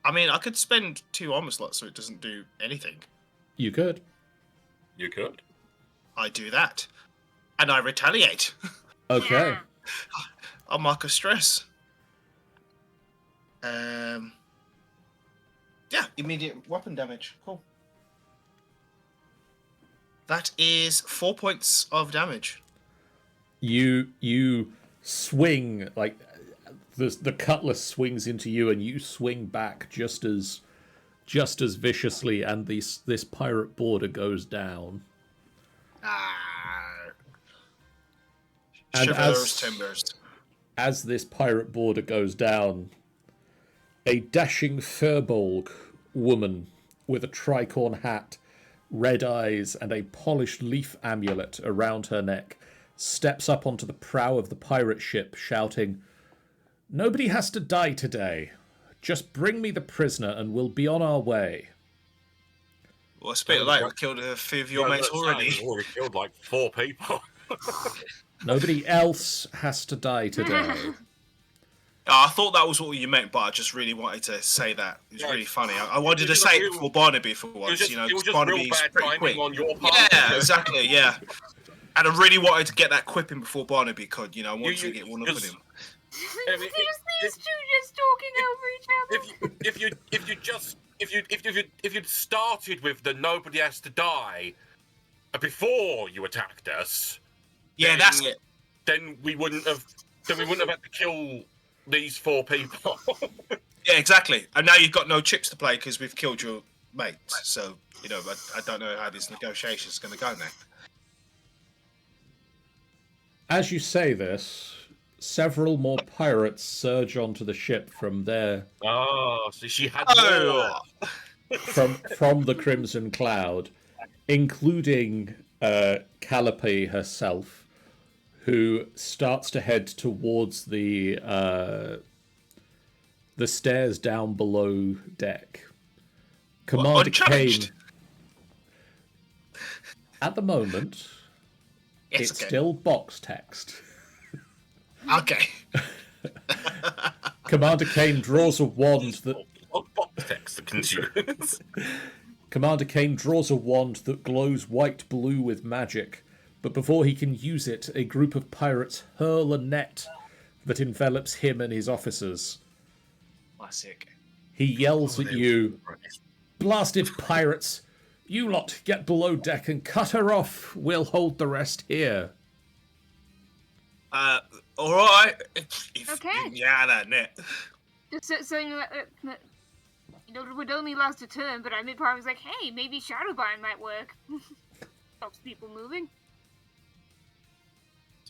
I mean, I could spend 2 armor slots so it doesn't do anything. You could. You could. I do that, and I retaliate. Okay. I'll mark a stress. Yeah, immediate weapon damage. Cool. That is 4 points of damage. You swing, like the cutlass swings into you, and you swing back just as viciously, and this pirate boarder goes down. And Shivers timbers. As this pirate boarder goes down, a dashing furbolg woman with a tricorn hat, red eyes, and a polished leaf amulet around her neck steps up onto the prow of the pirate ship, shouting, "Nobody has to die today. Just bring me the prisoner and we'll be on our way." Well, it's a bit late. We killed a few of your mates already. We've already killed like 4 people. Nobody else has to die today. I thought that was what you meant, but I just really wanted to say that. It was really funny. I wanted to say it before Barnaby for once. It was just Barnaby's real bad pretty timing quick. on your part. Yeah, exactly. Yeah, and I really wanted to get that quip in before Barnaby could. I wanted to get one up with him. Seriously, these two just talking over each other. If you'd started with the nobody has to die before you attacked us, Yeah, then, that's it. Then we wouldn't have had to kill these 4 people. Yeah, exactly. And now you've got no chips to play because we've killed your mates. So, I don't know how this negotiation is going to go now. As you say this, several more pirates surge onto the ship from there, Oh, so she had more. from the Crimson Cloud, including Calliope herself, who starts to head towards the stairs down below deck. Commander unchallenged? Kane. At the moment, Yes, it's okay. still box text. Okay. Commander Kane draws a wand that. Box text that consumes. Commander Kane draws a wand that glows white-blue with magic, but before he can use it, a group of pirates hurl a net that envelops him and his officers. Classic. He yells at you, "Blasted pirates! You lot get below deck and cut her off. We'll hold the rest here." All right. Okay. Yeah, that net. Just so it would only last a turn, but I made part was like, hey, maybe Shadowbind might work. Helps people moving.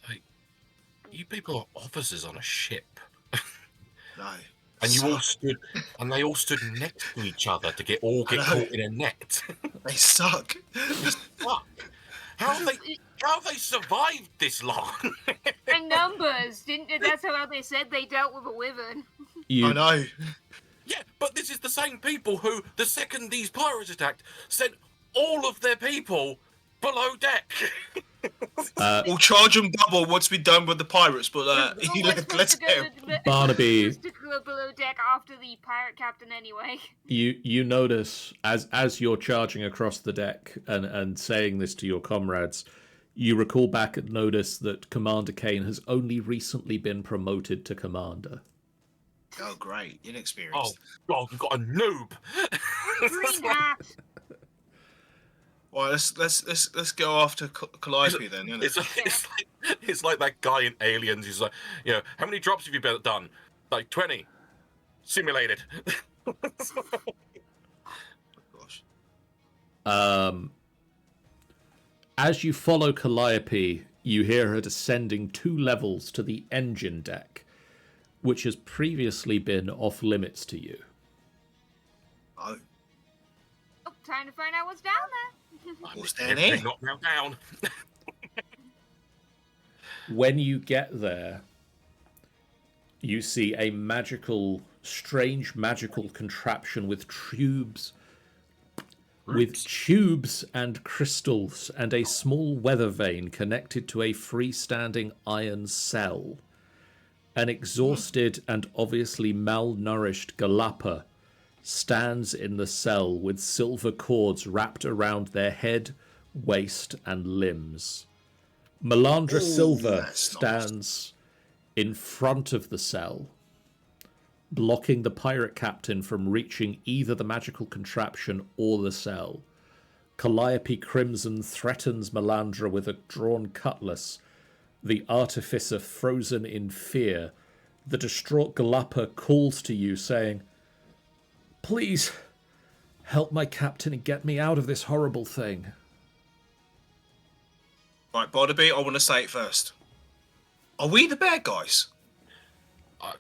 Like, you people are officers on a ship. No. And they all stood next to each other to get caught in a net. They suck. Fuck. How have they survived this long? And numbers, that's how they said they dealt with a wyvern. I know. Yeah, but this is the same people who, the second these pirates attacked, sent all of their people below deck. We'll charge them double once we're done with the pirates, but let's go. Barnaby, to go below deck after the pirate captain anyway. you notice as you're charging across the deck and saying this to your comrades, you recall back and notice that Commander Kane has only recently been promoted to commander. Oh, great. Inexperienced. Oh, God, we've got a noob. Green hat. Well, let's go after Calliope then. Isn't it? It's like that guy in Aliens who's like, how many drops have you done? Like 20. Simulated. Gosh. As you follow Calliope, you hear her descending 2 levels to the engine deck, which has previously been off limits to you. Oh. Oh, time to find out what's down there. What's down here? Not now down. When you get there, you see a strange magical contraption with tubes and crystals and a small weather vane connected to a freestanding iron cell. An exhausted and obviously malnourished Galapa stands in the cell with silver cords wrapped around their head, waist, and limbs. Melandra Silver stands in front of the cell, blocking the pirate captain from reaching either the magical contraption or the cell. Calliope Crimson threatens Melandra with a drawn cutlass, the artificer frozen in fear. The distraught Galapa calls to you, saying, "Please, help my captain and get me out of this horrible thing." Right, Barnaby, I want to say it first. Are we the bad guys? I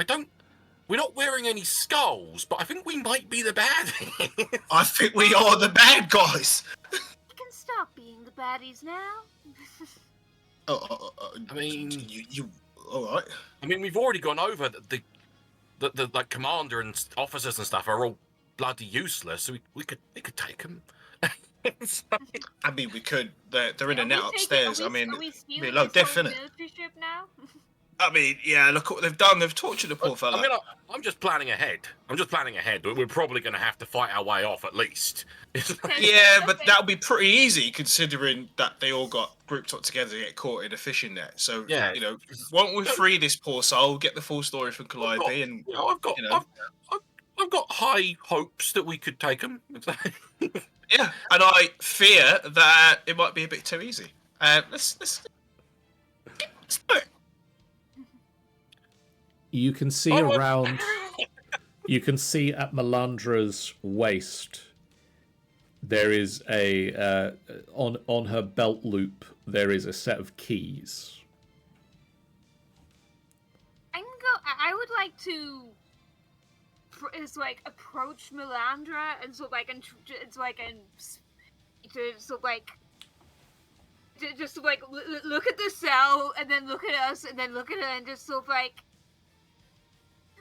don't. We're not wearing any skulls, but I think we might be the baddies. I think we are the bad guys. You can stop being the baddies now. I mean, you all right? I mean, we've already gone over the like commander and officers and stuff are all bloody useless. So we could take them. I mean, we could. They're in a net upstairs. I mean, we're low diff, innit? Ship now? I mean, yeah. Look what they've done. They've tortured the poor fella. I mean, I'm just planning ahead. We're probably going to have to fight our way off at least. Yeah, but that'll be pretty easy considering that they all got grouped up together to get caught in a fishing net. So, yeah, won't we free this poor soul, get the full story from Calliope, and I've got high hopes that we could take them. yeah, and I fear that it might be a bit too easy. Let's do it. You can see around. You can see at Melandra's waist. There is a on her belt loop. There is a set of keys. I would like to approach Melandra and so like and so like and to so like just like look at the cell and then look at us and then look at her and just sort of like,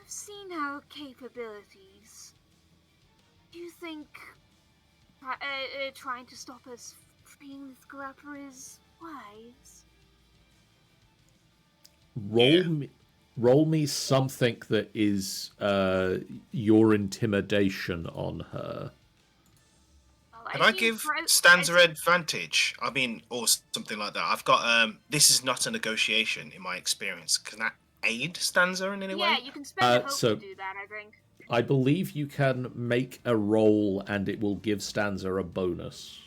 I've seen her capabilities. Do you think trying to stop us freeing this Galapper is wise? Roll me something that is your intimidation on her. Can I give Stanza advantage? I mean, or something like that. I've got this is not a negotiation in my experience. Can that aid Stanza in any way? Yeah, you can spend a hope to do that, I think. I believe you can make a roll and it will give Stanza a bonus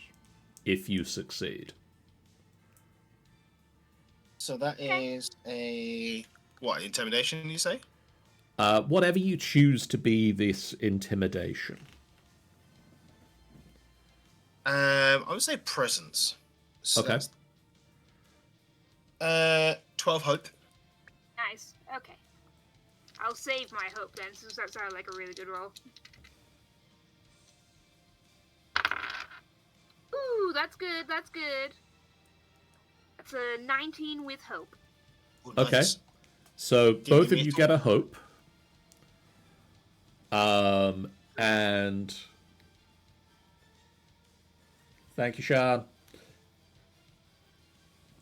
if you succeed. So that is a what, intimidation, you say? Whatever you choose to be this intimidation. I would say presence. So okay. 12 hope. Nice. Okay. I'll save my hope then, since that sounded like a really good roll. Ooh, that's good. That's good. That's a 19 with hope. Ooh, okay. Nice. So both of you get a hope. And thank you, Sean.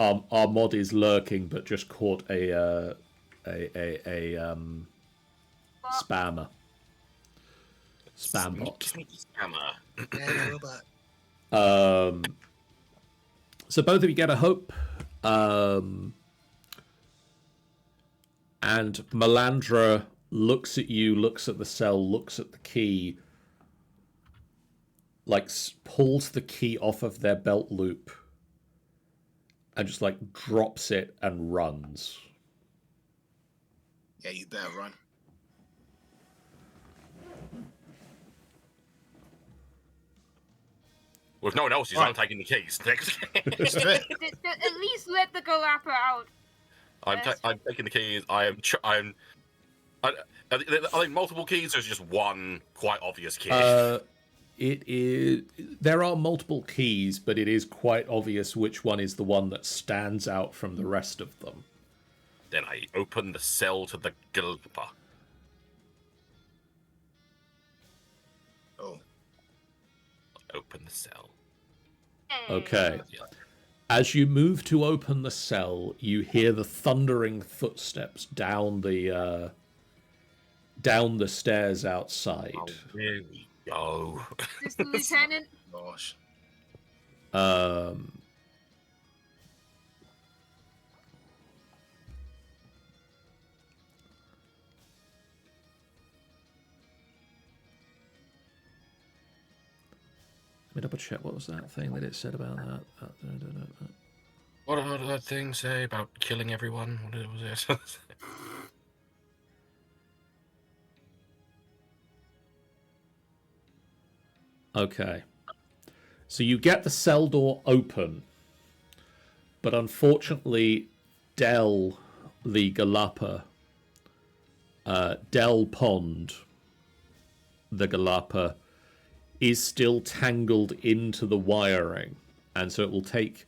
Our mod is lurking, but just caught a spammer. Spam bot. So both of you get a hope. And Melandra looks at you, looks at the cell, looks at the key, like pulls the key off of their belt loop and just like drops it and runs. Yeah, you better run. Well, if no one else is, I'm taking the keys. At least let the Galapper out. I'm taking the keys. Are they multiple keys, or is it just one quite obvious key? It is. There are multiple keys, but it is quite obvious which one is the one that stands out from the rest of them. Then I open the cell to the Galapper. Oh. Open the cell. Okay. As you move to open the cell, you hear the thundering footsteps down the stairs outside. Oh, here we go. Is this the lieutenant? Gosh. Let me double check. What was that thing that it said about that? What did that thing say about killing everyone? What was it? Okay. So you get the cell door open, but unfortunately, Del, the Galapper, Del Pond, the Galapper, is still tangled into the wiring, and so it will take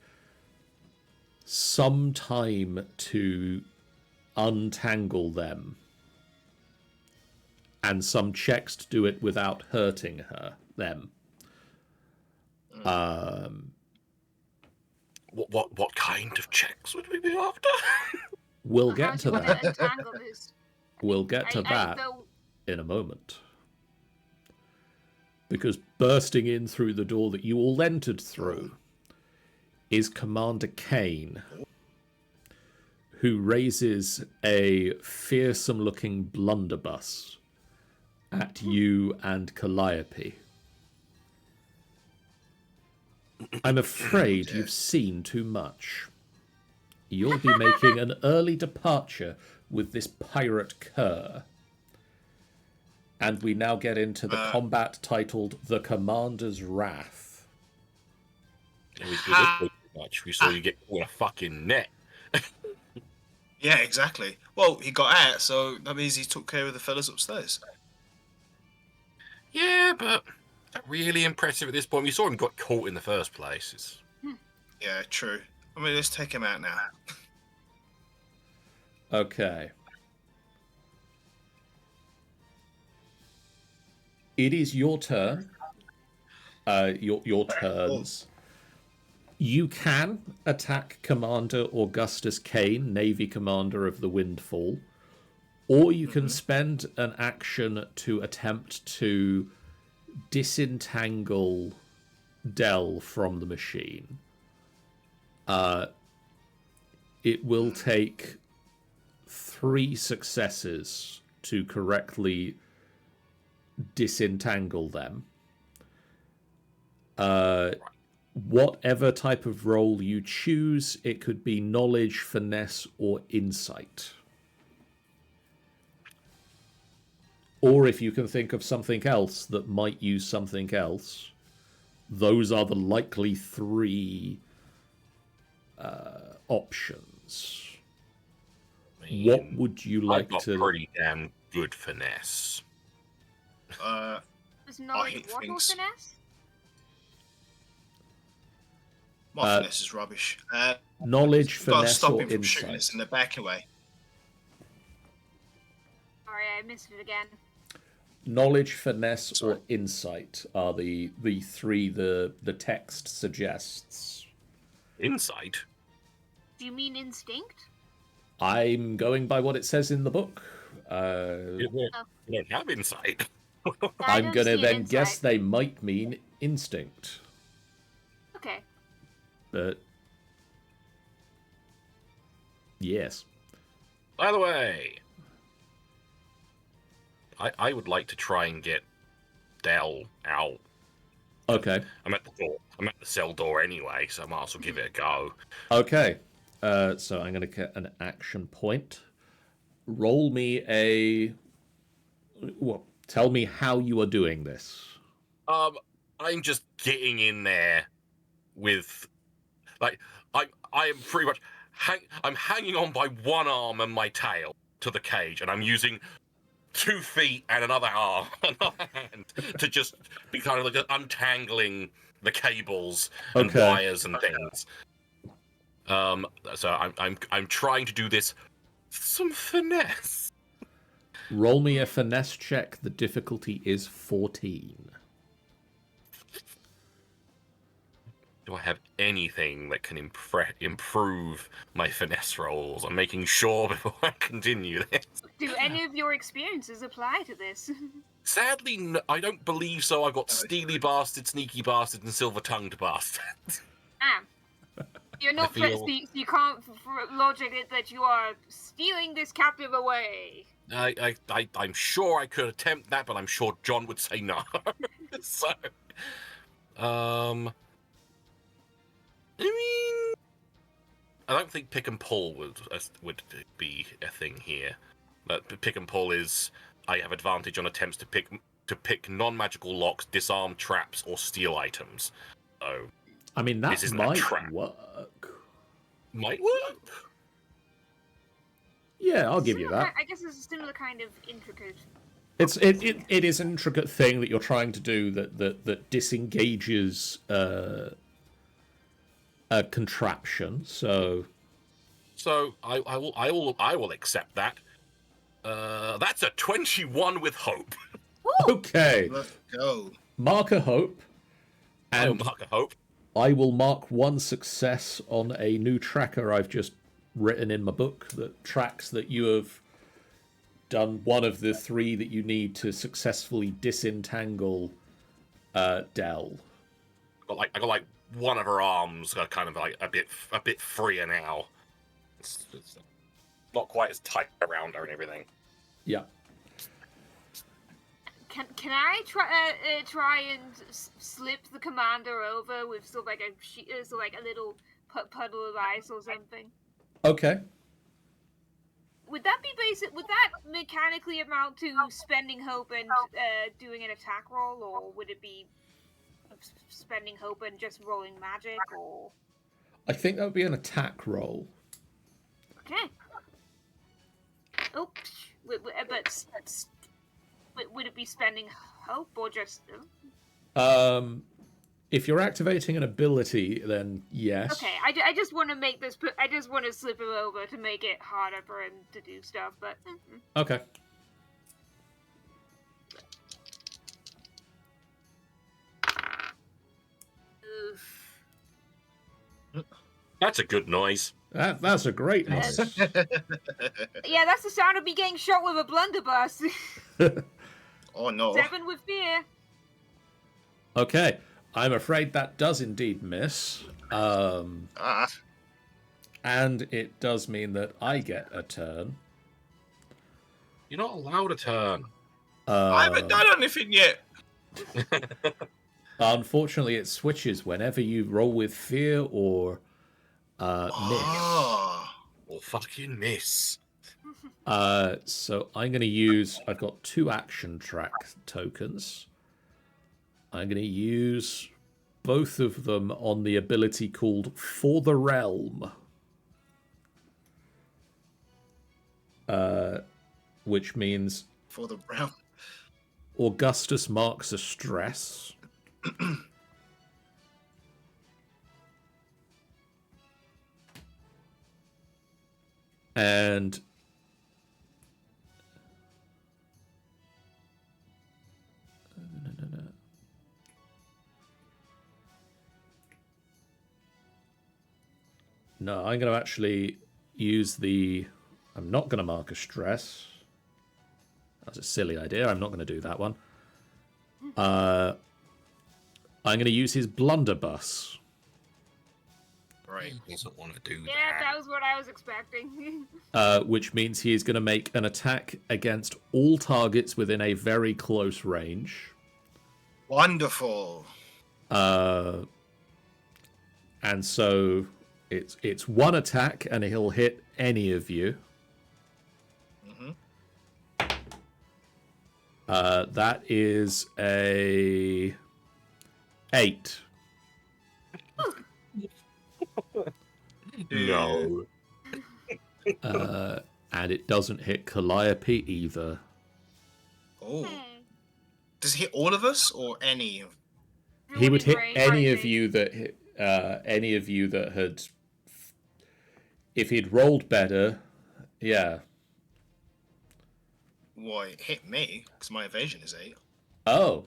some time to untangle them, and some checks to do it without hurting them. What kind of checks would we be after? We'll get to that. We'll get to that though... in a moment. Because bursting in through the door that you all entered through is Commander Kane, who raises a fearsome-looking blunderbuss at you and Calliope. I'm afraid you've seen too much. You'll be making an early departure with this pirate cur. And we now get into the combat titled The Commander's Wrath. Yeah, we didn't pretty much. We saw you get caught in a fucking net. Yeah, exactly. Well, he got out, so that means he took care of the fellas upstairs. Yeah, but not really impressive at this point. We saw him got caught in the first place. It's... Yeah, true. I mean, let's take him out now. Okay. It is your turn. Your turns. You can attack Commander Augustus Kane, Navy Commander of the Windfall, or you can spend an action to attempt to disentangle Dell from the machine. It will take 3 successes to correctly disentangle them. Whatever type of roll you choose, it could be knowledge, finesse, or insight. Or if you can think of something else that might use something else, those are the likely 3 options. What would you like I've got to... pretty damn good finesse. Is knowledge hate what or things. finesse? My finesse is rubbish. knowledge, You've got to finesse, stop or him from shooting insight? us in the back away. Sorry, I missed it again. Knowledge, finesse, Sorry. or insight are the 3 the text suggests. Insight? Do you mean instinct? I'm going by what it says in the book. You don't have insight. I I'm don't going to see an then guess insight. they might mean instinct. Okay. But yes. By the way, I would like to try and get Dell out. Okay. I'm at the door. I'm at the cell door anyway, so I might as well give it a go. Okay. So I'm going to get an action point. Roll me a... Well, tell me how you are doing this. I'm just getting in there with, like, I am pretty much I'm hanging on by one arm and my tail to the cage, and I'm using 2 feet and another arm, another hand, to just be kind of like untangling the cables and Okay. wires and things. So I'm trying to do this with some finesse. Roll me a finesse check. The difficulty is 14. Do I have anything that can improve my finesse rolls? I'm making sure before I continue this. Do any of your experiences apply to this? Sadly, no, I don't believe so. I've got Steely Bastard, Sneaky Bastard, and Silver-Tongued Bastard. You're not feel- you can't logic it that you are stealing this captive away. I'm sure I could attempt that, but I'm sure John would say no. So, I mean, I don't think pick and pull would be a thing here. But pick and pull is I have advantage on attempts to pick non-magical locks, disarm traps, or steal items. So I mean, that This isn't a might trap. work. might work. Yeah, I'll give you that. I guess it's a similar kind of intricate. It is an intricate thing that you're trying to do that disengages a contraption. So I will accept that. That's a 21 with hope. okay, Let's go. mark a hope, I'll and mark a hope. I will mark 1 success on a new tracker I've just written in my book that tracks that you have done one of the 3 that you need to successfully disentangle Dell. I got like one of her arms are kind of like a bit freer now. It's not quite as tight around her and everything. Yeah. Can I try and slip the commander over with sort of like a little puddle of ice or something? Okay. would that be basic? Would that mechanically amount to spending hope and doing an attack roll, or would it be spending hope and just rolling magic? Or I think that would be an attack roll. okay. Oh, but would it be spending hope or just? If you're activating an ability, then yes. Okay, I just want to make this. I just want to slip him over to make it harder for him to do stuff. But Okay. Oof. That's a good noise. That's a great noise. Yeah, that's the sound of me getting shot with a blunderbuss. Oh no. 7 with fear. Okay. I'm afraid that does indeed miss. And it does mean that I get a turn. You're not allowed a turn. I haven't done anything yet. Unfortunately, it switches whenever you roll with fear or Or fucking miss. miss. So I'm going to use... I've got 2 action track tokens. I'm going to use both of them on the ability called For the Realm. Which means... For the realm. Augustus marks a stress. And... No, I'm going to actually use the... I'm not going to mark a stress. That's a silly idea. I'm not going to do that one. I'm going to use his blunderbuss. Right. He doesn't want to do Yeah, that. that was what I was expecting. Which means he is going to make an attack against all targets within a very close range. Wonderful. And so it's 1 attack, and he'll hit any of you. Mm-hmm. That is a 8. No. And it doesn't hit Calliope either. Oh. Does it hit all of us or any of? He would hit Right, any I of see. you that had, if he'd rolled better, yeah. Why, it hit me because my evasion is 8. Oh,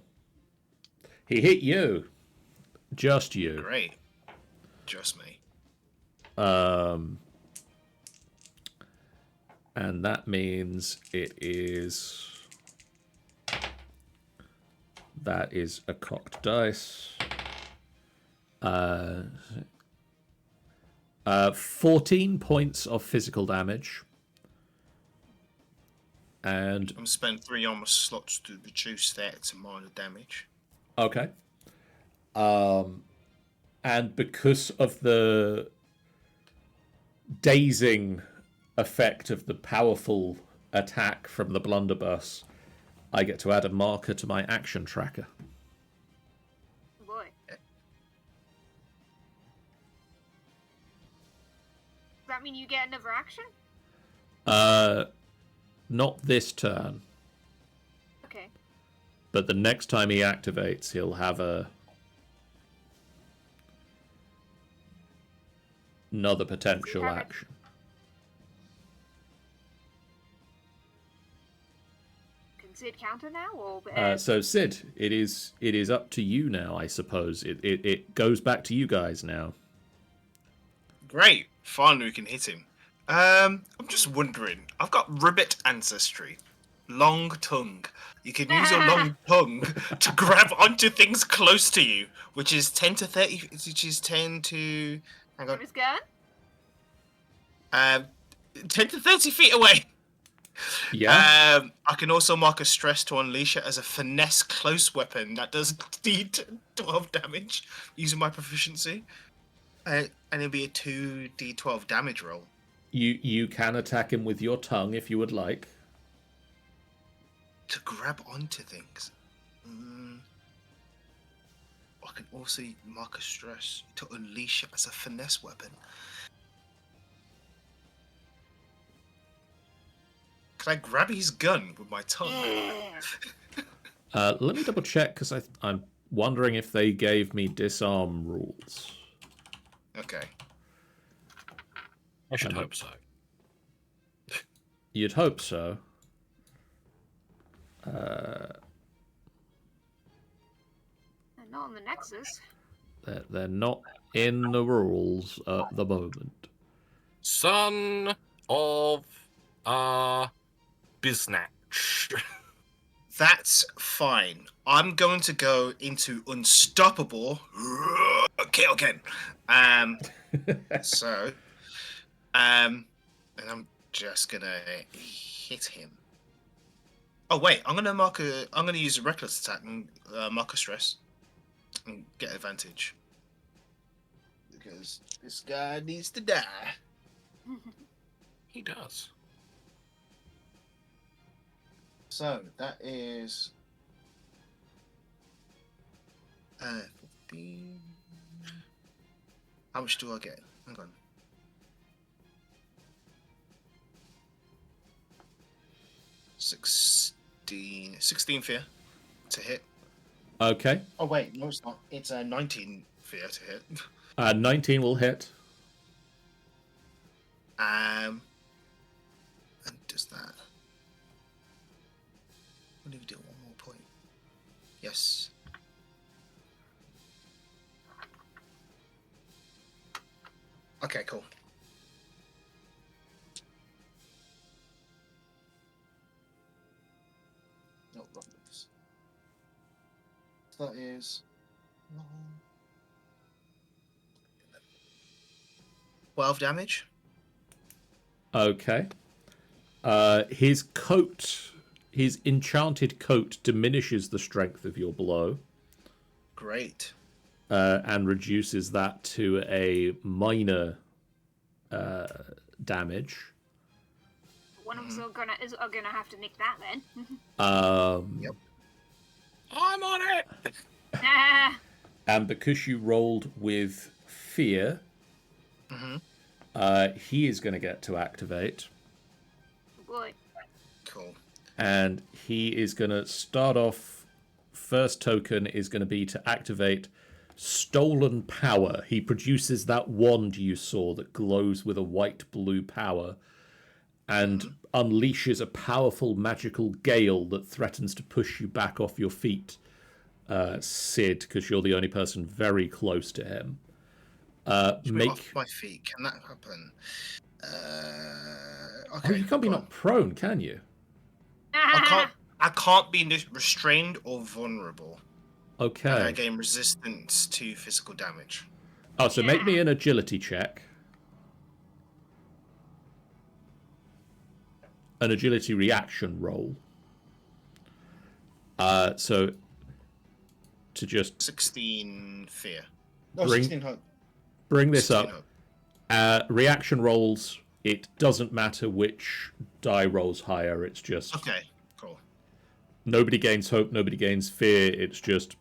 he hit you, just you. Great. Just me. And that means that is a cocked dice. 14 points of physical damage. And I'm spend 3 armor slots to reduce that to minor damage. okay. And because of the dazing effect of the powerful attack from the blunderbuss, I get to add a marker to my action tracker. Boy. Does that mean you get another action? Not this turn, Okay. but the next time he activates, he'll have another potential have it. action. Can Sid counter now, or So Sid, it is up to you now, I suppose. It goes back to you guys now. Great. Finally, we can hit him. I'm just wondering. I've got ribbit ancestry. Long tongue. You can use your long tongue to grab onto things close to you, which is 10 to 30, which is 10 to... Hang on. his gun? 10 to 30 feet away. Yeah. I can also mark a stress to unleash it as a finesse close weapon that does D12 damage using my proficiency. And it'll be a 2d12 damage roll. You can attack him with your tongue if you would like. To grab onto things. I can also mark a stress to unleash it as a finesse weapon. Can I grab his gun with my tongue? Let me double check because I'm wondering if they gave me disarm rules. Okay. I should hope so. You'd hope so. Not on the Nexus. They're not in the rules at the moment. Son of a biznatch. That's fine. I'm going to go into unstoppable Kaoken. So, and I'm just gonna hit him. Oh wait, I'm gonna use a reckless attack and mark a stress and get advantage because this guy needs to die. He does. So that is 15. How much do I get? Hang on. 16 fear to hit. Okay. Oh wait, no, it's not. It's 19 fear to hit. 19 will hit. And does that? What do we do? One more point. Yes. Okay, cool. No, wrong numbers. So that is 12 damage. Okay. His coat, his enchanted coat, diminishes the strength of your blow. Great. And reduces that to a minor damage. One of us are gonna have to nick that then. Yep. I'm on it. And because you rolled with fear, he is going to get to activate. Boy. Cool. And he is going to start off. First token is going to be to activate Stolen Power. He produces that wand you saw that glows with a white-blue power and unleashes a powerful magical gale that threatens to push you back off your feet, Sid, because you're the only person very close to him. Off my feet. Can that happen? Okay. Oh, you can't be knocked prone, can you? I can't be restrained or vulnerable. Okay. And I gain resistance to physical damage. Oh, so make me an agility check. An agility reaction roll. So to just 16 fear. No, Bring- 16 hope. bring this 16 up. hope. Reaction rolls, it doesn't matter which die rolls higher. It's just Okay, cool. nobody gains hope, nobody gains fear. It's just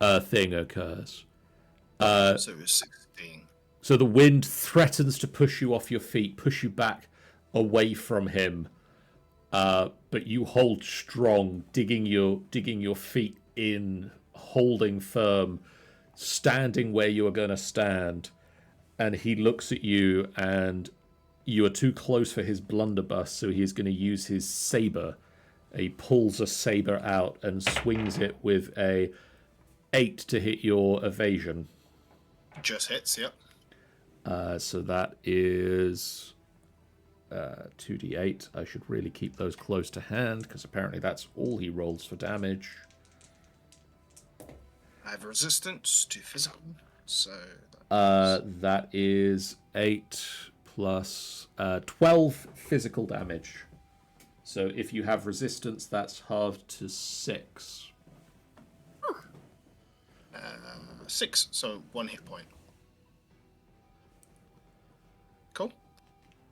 a thing occurs. So it was 16. So the wind threatens to push you off your feet, push you back away from him. But you hold strong, digging your feet in, holding firm, standing where you are going to stand. And he looks at you, and you are too close for his blunderbuss, so he is going to use his saber. He pulls a saber out and swings it with a 8 to hit your evasion. Just hits, yep. So that is 2d8. I should really keep those close to hand, because apparently that's all he rolls for damage. I have resistance to physical, so... That is 8 plus 12 physical damage. So if you have resistance, that's halved to 6. 6, so 1 hit point. Cool.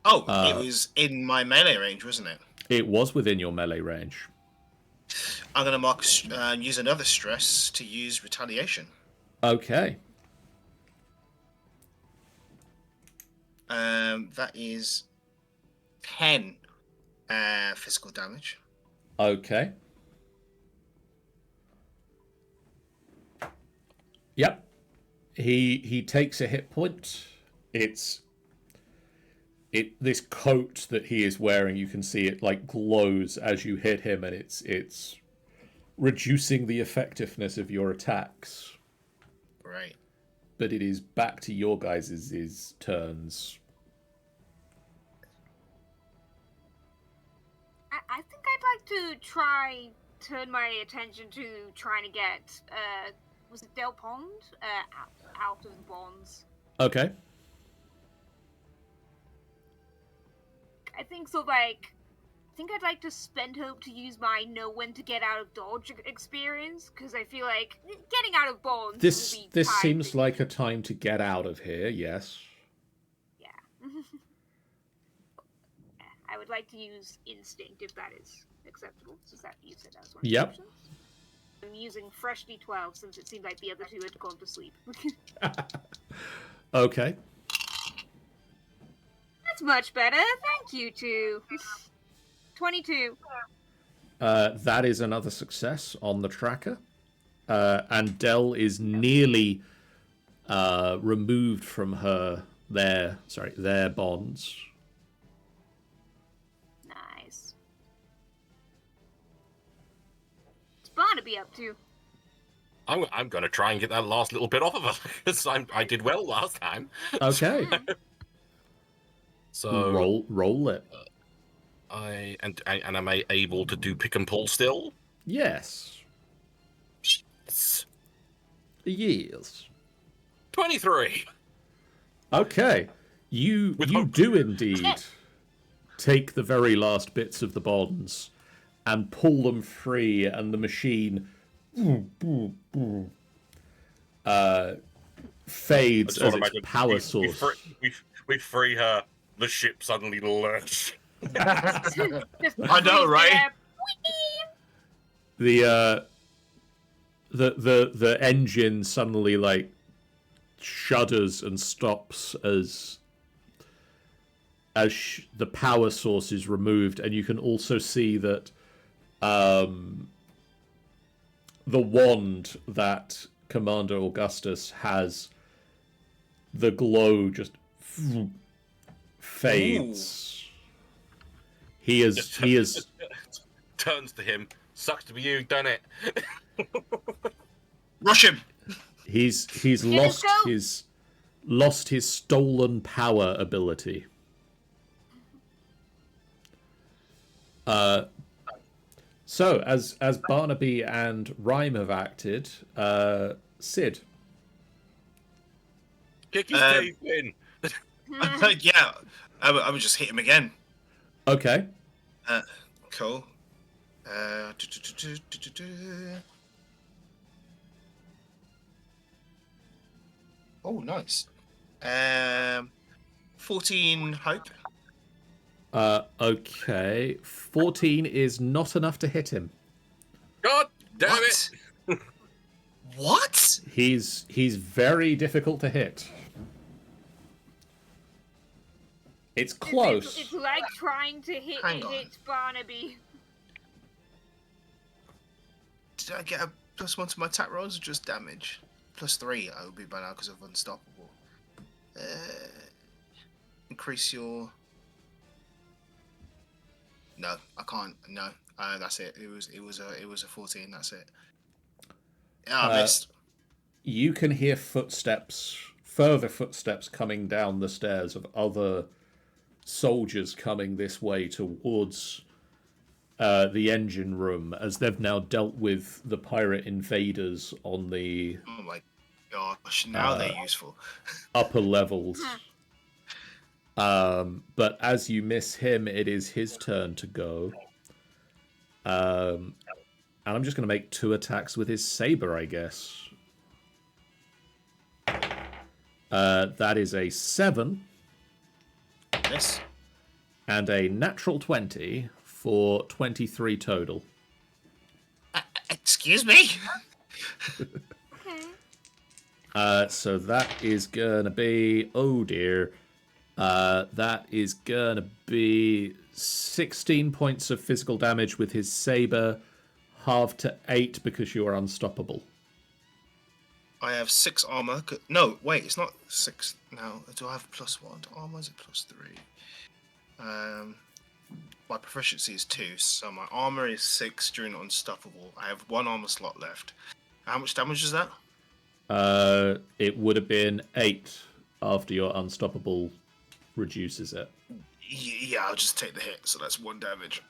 Oh, it was in my melee range, wasn't it? It was within your melee range. I'm gonna use another stress to use retaliation. Okay. That is 10 physical damage. Okay. Yep. He takes a hit point. This coat that he is wearing, you can see it like glows as you hit him, and it's reducing the effectiveness of your attacks. Right. But it is back to your guys' turns. I think I'd like to turn my attention to trying to get was it Del Pond out of the bonds. Okay. I think I'd like to spend hope to use my know when to get out of dodge experience, because I feel like getting out of bonds. This seems like a time to get out of here. Yes. Yeah. I would like to use instinct if that is acceptable. So that you said as one. Yep. Options. I'm using fresh D12 since it seemed like the other two had gone to sleep. Okay. That's much better. Thank you, two. 22. That is another success on the tracker. And Dell is nearly removed from their bonds. Nice. What's Barnaby up to? I'm going to try and get that last little bit off of her because I did well last time. Okay. So roll it. And am I able to do pick and pull still? Yes. Yes. Yes. 23. Okay. You do indeed take the very last bits of the bonds and pull them free, and the machine fades as its power source. We free her. The ship suddenly lurched. I know, right? The engine suddenly like shudders and stops as the power source is removed, and you can also see that the wand that Commander Augustus has, the glow just fades. He is turns to him. Sucks to be you, done it. Rush him. He's lost his stolen power ability. So as Barnaby and Rhyme have acted, Sid. Kick his teeth in. Yeah, I would just hit him again. Okay. Cool. Oh, nice. 14 hope. Okay. 14 is not enough to hit him. God damn What? it! What? He's very difficult to hit. It's close. It's like trying to hit Barnaby. Did I get a +1 to my attack rolls or just damage? +3, I would be by now because of unstoppable. Increase your... No, I can't. No, that's it. It was a 14. That's it. Yeah, I missed. You can hear further footsteps coming down the stairs of other soldiers coming this way towards the engine room, as they've now dealt with the pirate invaders on the Oh my gosh! Now they're useful. upper levels. But as you miss him, it is his turn to go. And I'm just going to make 2 attacks with his saber, I guess. That is a 7. Yes. and a natural 20 for 23 total. Excuse me? Okay. So that is gonna be, oh dear, that is gonna be 16 points of physical damage with his saber, halved to 8 because you are unstoppable. I have 6 armor. No, wait, it's not 6 now. Do I have +1 to armor? Is it +3? My proficiency is 2, so my armor is 6 during unstoppable. I have 1 armor slot left. How much damage is that? It would have been 8 after your unstoppable reduces it. Yeah, I'll just take the hit, so that's 1 damage.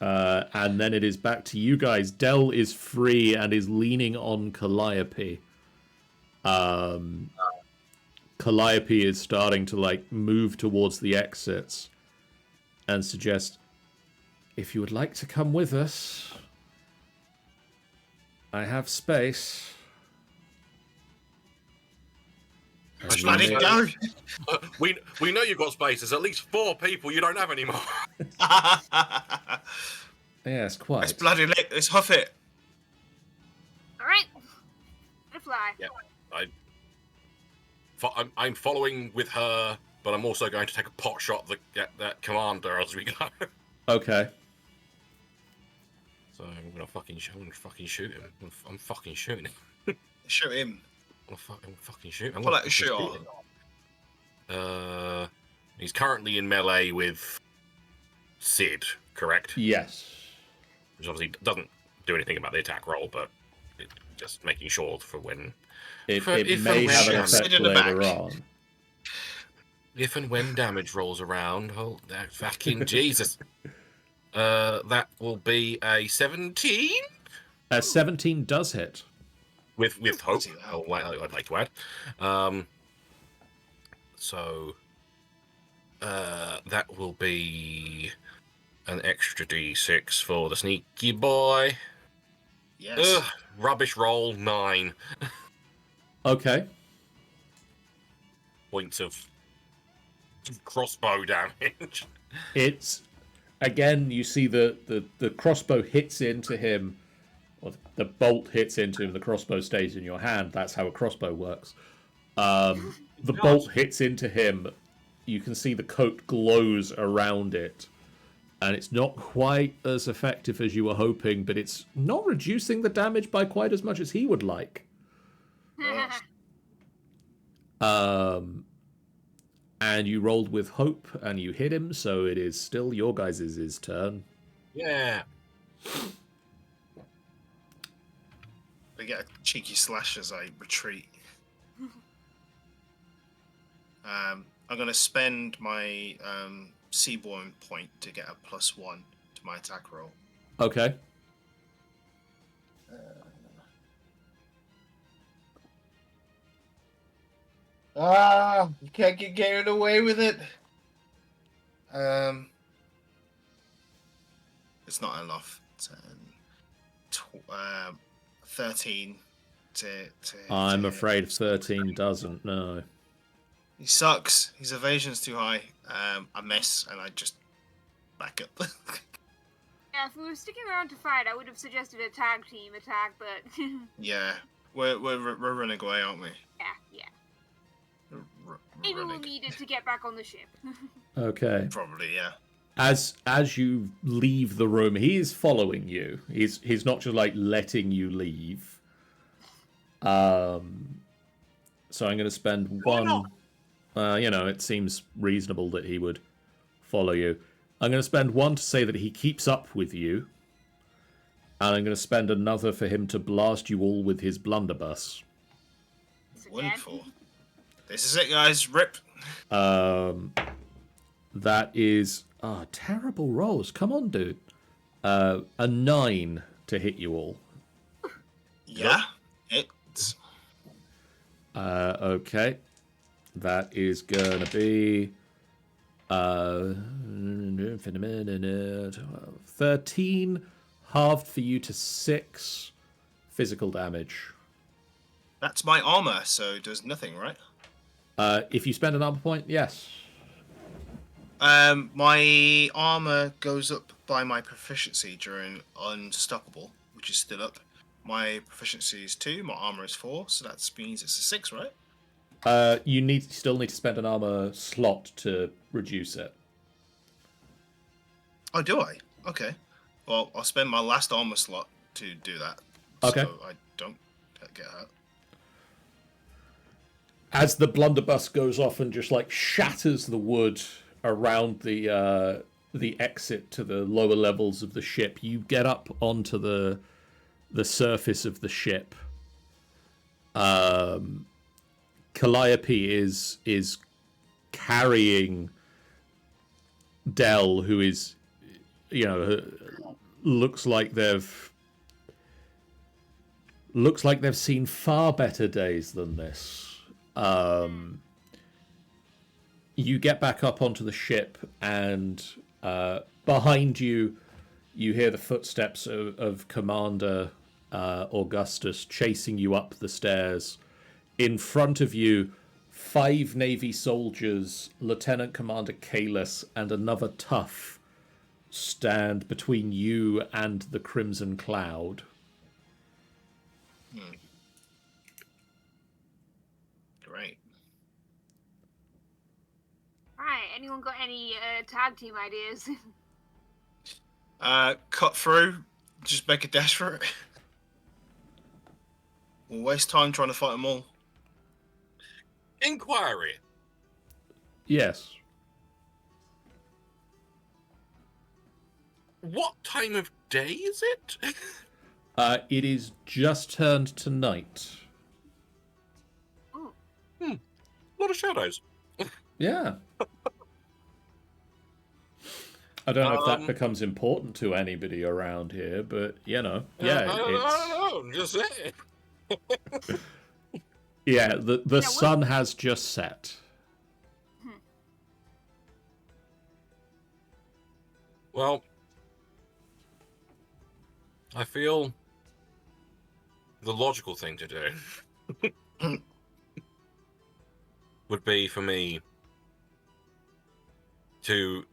And then it is back to you guys. Dell is free and is leaning on Calliope. Calliope is starting to like move towards the exits and suggest, if you would like to come with us, I have space. Bloody go! We know you've got space. There's at least 4 people you don't have anymore. Yes, quite. It's bloody lit. Let's huff it. All right. Let it fly. Yeah, I'm following with her, but I'm also going to take a pot shot at that commander as we go. Okay. So I'm gonna fucking shoot him. I'm fucking shooting him. Shoot him. I'm fucking shooting. Pull out a shot. He's currently in melee with Sid, correct? Yes. Which obviously doesn't do anything about the attack roll, but just making sure for when. It if may and have an when- effect Sit in the later back. on. If and when damage rolls around, oh, that fucking Jesus. That will be a 17 A 17 does hit. with hope. Bloody hell. I'd like to add. So that will be an extra d6 for the sneaky boy. Yes. Ugh, rubbish roll 9 Okay. points of crossbow damage. It's again, you see the crossbow hits into him, or the bolt hits into him, the crossbow stays in your hand. That's how a crossbow works. The bolt hits into him, you can see the coat glows around it, and it's not quite as effective as you were hoping, but it's not reducing the damage by quite as much as he would like. And you rolled with hope, and you hit him, so it is still your guys' turn. Yeah. They get a cheeky slash as I retreat. I'm going to spend my Seaborn point to get a +1 to my attack roll. Okay. You can't get carried away with it. It's not enough. 13 to I'm to- afraid 13 doesn't, no. He sucks. His evasion's too high. I miss, and I just back up. Yeah, if we were sticking around to fight, I would have suggested a tag team attack, but Yeah, we're running away, aren't we? yeah. We're Maybe we'll running. need it to get back on the ship. Okay. Probably, yeah. As you leave the room, he is following you. He's not just like letting you leave. So I'm going to spend one. It seems reasonable that he would follow you. I'm going to spend one to say that he keeps up with you, and I'm going to spend another for him to blast you all with his blunderbuss. It's again. Windfall. This is it, guys. Rip. That is terrible rolls. Come on, dude. A 9 to hit you all. Yeah. It's Okay. That is gonna be 13, halved for you to 6 physical damage. that's my armor, so it does nothing, right? If you spend an armor point, yes. My armor goes up by my proficiency during Unstoppable, which is still up. My proficiency is 2, my armor is 4, so that means it's a 6, right? You still need to spend an armor slot to reduce it. Oh, do I? Okay. Well, I'll spend my last armor slot to do that. Okay. So I don't get hurt. As the blunderbuss goes off and just like shatters the wood around the exit to the lower levels of the ship, you get up onto the surface of the ship. Calliope is carrying Dell, who is, looks like they've seen far better days than this. You get back up onto the ship, and behind you, you hear the footsteps of Commander Augustus chasing you up the stairs. In front of you, 5 Navy soldiers, Lieutenant Commander Kalis, and another tough stand between you and the Crimson Cloud. Great. Right, anyone got any tag team ideas? Cut through. Just make a dash for it. We'll waste time trying to fight them all. Inquiry. Yes. What time of day is it? It is just turned to night. A lot of shadows. Yeah. I don't know if that becomes important to anybody around here, but yeah, I don't know. I'm just saying. Yeah, the sun has just set. Well, I feel the logical thing to do would be for me to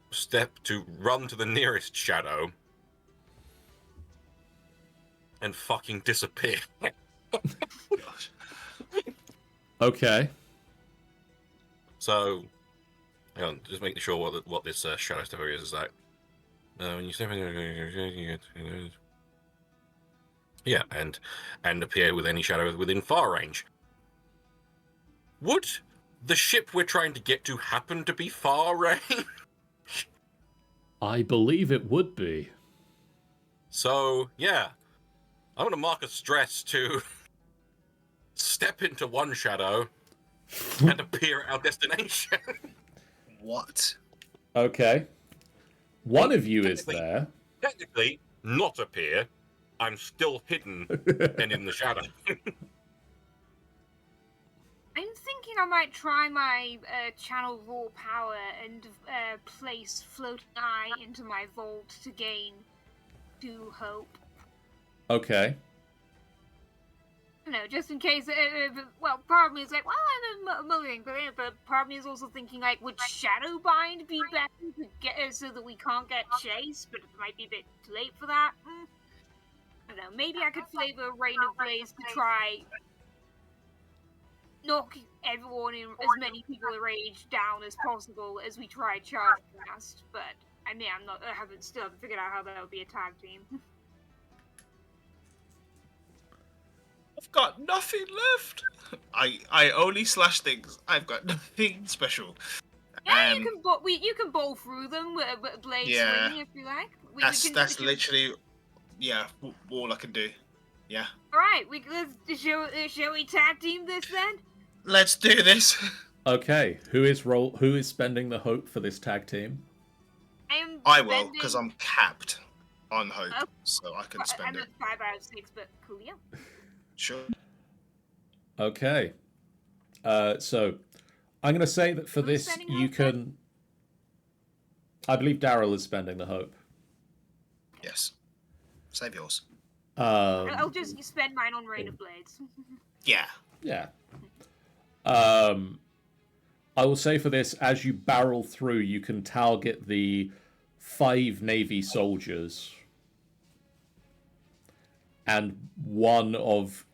run to the nearest shadow and fucking disappear. Okay. So, hang on, just making sure what this shadow stuff is like. When you step in, yeah, and appear with any shadow within far range. Would the ship we're trying to get to happen to be far range? I believe it would be. So, yeah, I'm going to mark a stress to step into one shadow and appear at our destination. What? Okay. One of you is there. Technically, not appear. I'm still hidden and in the shadow. I'm thinking I might try my channel raw power and place floating eye into my vault to gain 2 hope. Okay. Just in case. Well, part of me is like, well, I'm mulling, but part of me is also thinking like, would Shadowbind be better to get so that we can't get chased? But it might be a bit too late for that. I don't know. Maybe I could flavor Rain of Blaze to try knock everyone in as many people in rage down as possible as we try charge past. But I mean, I haven't figured out how that would be a tag team. I've got nothing left. I only slash things. I've got nothing special. Yeah, you can bowl through them with a blade swinging if you like. That's literally, all I can do. Yeah. All right, shall we tag team this then? Let's do this. Okay. Who is spending the hope for this tag team? I will, because I'm capped on hope, so I can spend it. I'm at 5 out of 6, but cool, yeah. Sure. Okay. So I'm going to say that for this you can. I believe Daryl is spending the hope. Yes. Save yours. I'll just spend mine on Rain of Blades. Yeah. Yeah. I will say for this, as you barrel through, you can target the 5 Navy soldiers and one of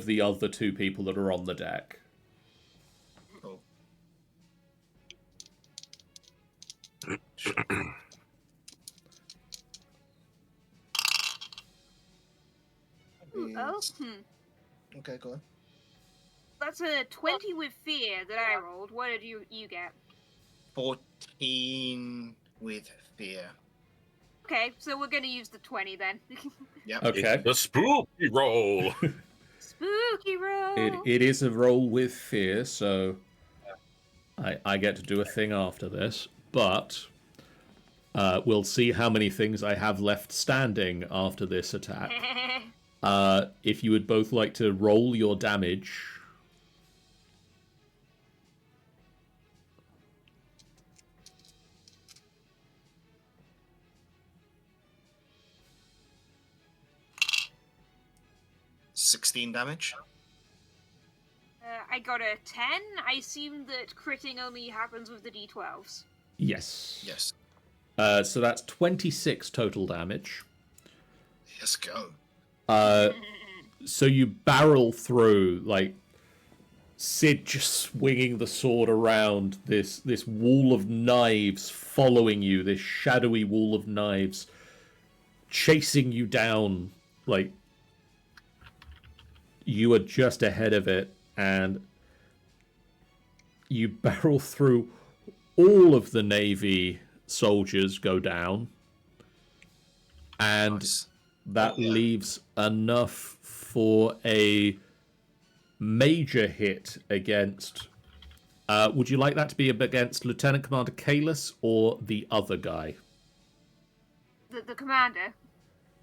the other 2 people that are on the deck. Cool. Oh, Okay, go on. that's a 20 with fear that I rolled. What did you get? 14 with fear. Okay, so we're gonna use the 20 then. Yep. Okay. It's the spooky roll. Spooky roll. It is a roll with fear, so I get to do a thing after this, but we'll see how many things I have left standing after this attack. If you would both like to roll your damage. $16 damage. I got a 10. I assume that critting only happens with the d12s. Yes. Yes. So that's 26 total damage. Let's go. So you barrel through, like Sid just swinging the sword around, this wall of knives following you, this shadowy wall of knives chasing you down, like you are just ahead of it, and you barrel through. All of the Navy soldiers go down, and Nice. that leaves enough for a major hit against... would you like that to be against Lieutenant Commander Kalis or the other guy? The commander.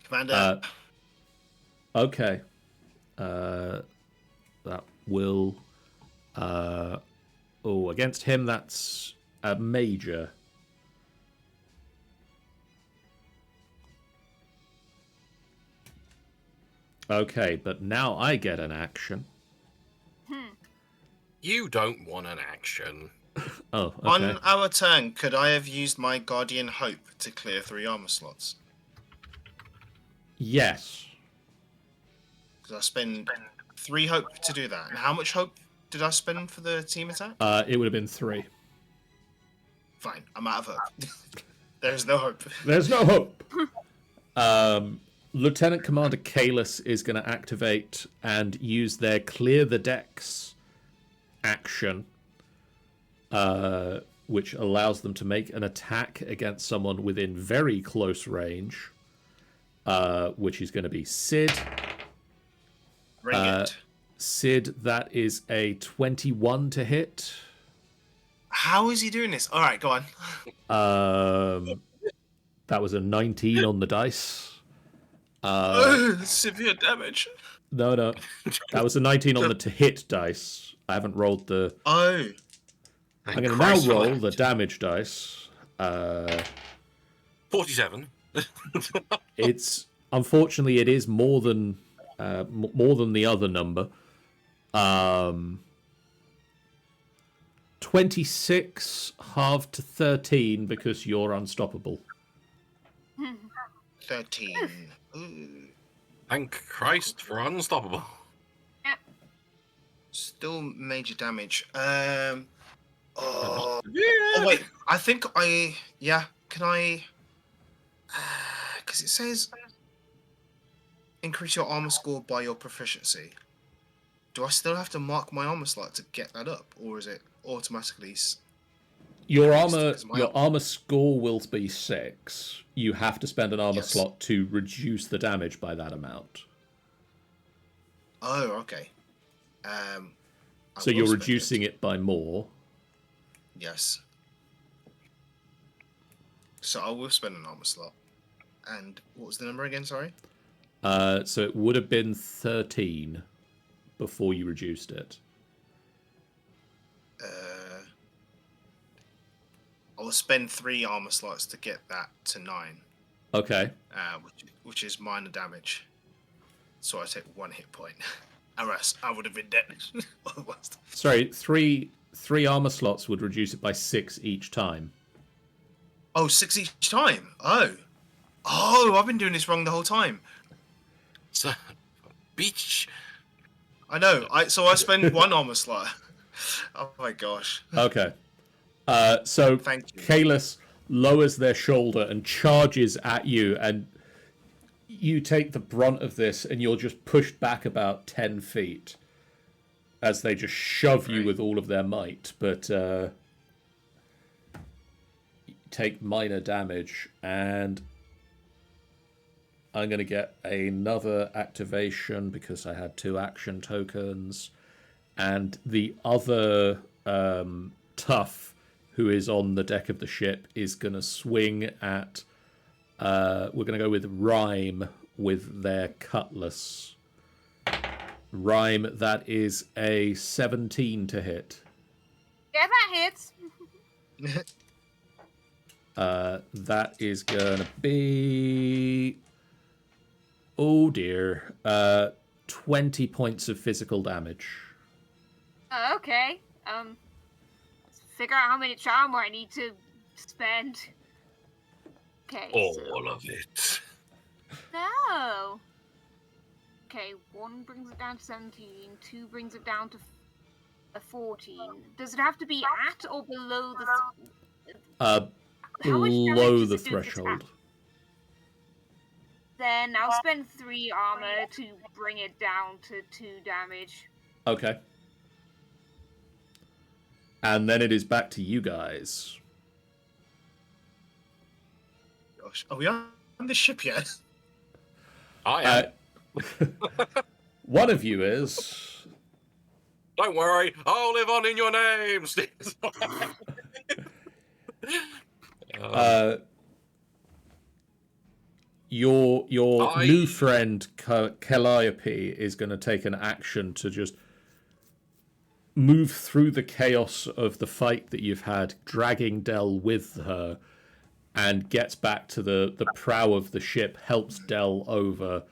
Commander. Okay. That will... against him, that's a major. Okay, but now I get an action. You don't want an action. Oh, okay. On our turn, could I have used my Guardian Hope to clear 3 armor slots? Yes. Because I spend 3 hope to do that. And how much hope did I spend for the team attack? It would have been 3. Fine, I'm out of hope. There's no hope. There's no hope. Lieutenant Commander Kalis is going to activate and use their Clear the Decks action, which allows them to make an attack against someone within very close range, which is going to be Sid. Bring it. Sid, that is a 21 to hit. How is he doing this? All right, go on. That was a 19 on the dice. Severe damage. No. That was a 19 on the to hit dice. I haven't rolled the... Oh. I'm going to now roll the damage dice. 47. It's... Unfortunately, it is more than the other number. 26 halved to 13 because you're unstoppable. 13. Ooh. Thank Christ for unstoppable. Yep. Still major damage. Oh, Yeah. oh wait, I think can I... Because it says increase your armor score by your proficiency. Do I still have to mark my armor slot to get that up? Or is it automatically... Your Because my- armor score will be 6. You have to spend an armor Yes. slot to reduce the damage by that amount. Oh, okay. So you're reducing it by more. Yes. So I will spend an armor slot. And what was the number again? Sorry. So it would have been 13 before you reduced it. I will spend 3 armor slots to get that to 9. Okay. Which is minor damage. So I take 1 hit point. Or else I would have been dead. Otherwise. Sorry, three 3 armor slots would reduce it by 6 each time. Oh, 6 each time. Oh, I've been doing this wrong the whole time. So, beach. I know. So I spend 1 armor slot. Oh my gosh. Okay. So Thank you. Kalis lowers their shoulder and charges at you, and you take the brunt of this, and you're just pushed back about 10 feet as they just shove you with all of their might. But you take minor damage, and I'm going to get another activation because I had 2 action tokens. And the other tough who is on the deck of the ship is going to swing at... we're going to go with Rhyme with their cutlass. Rhyme, that is a 17 to hit. Yeah, that hits. That is going to be... Oh dear. 20 points of physical damage. Okay. Let's figure out how many charm I need to spend. Okay. All of it. No. Okay, 1 brings it down to 17, 2 brings it down to 14. Does it have to be at or below the... How much damage Below does the it do if it's threshold. at? Then I'll spend 3 armor to bring it down to 2 damage. Okay. And then it is back to you guys. Gosh, are we on the ship yet? I am. One of you is... Don't worry, I'll live on in your names. Your I- new friend Calliope is going to take an action to just move through the chaos of the fight that you've had, dragging Del with her, and gets back to the prow of the ship, helps Del over.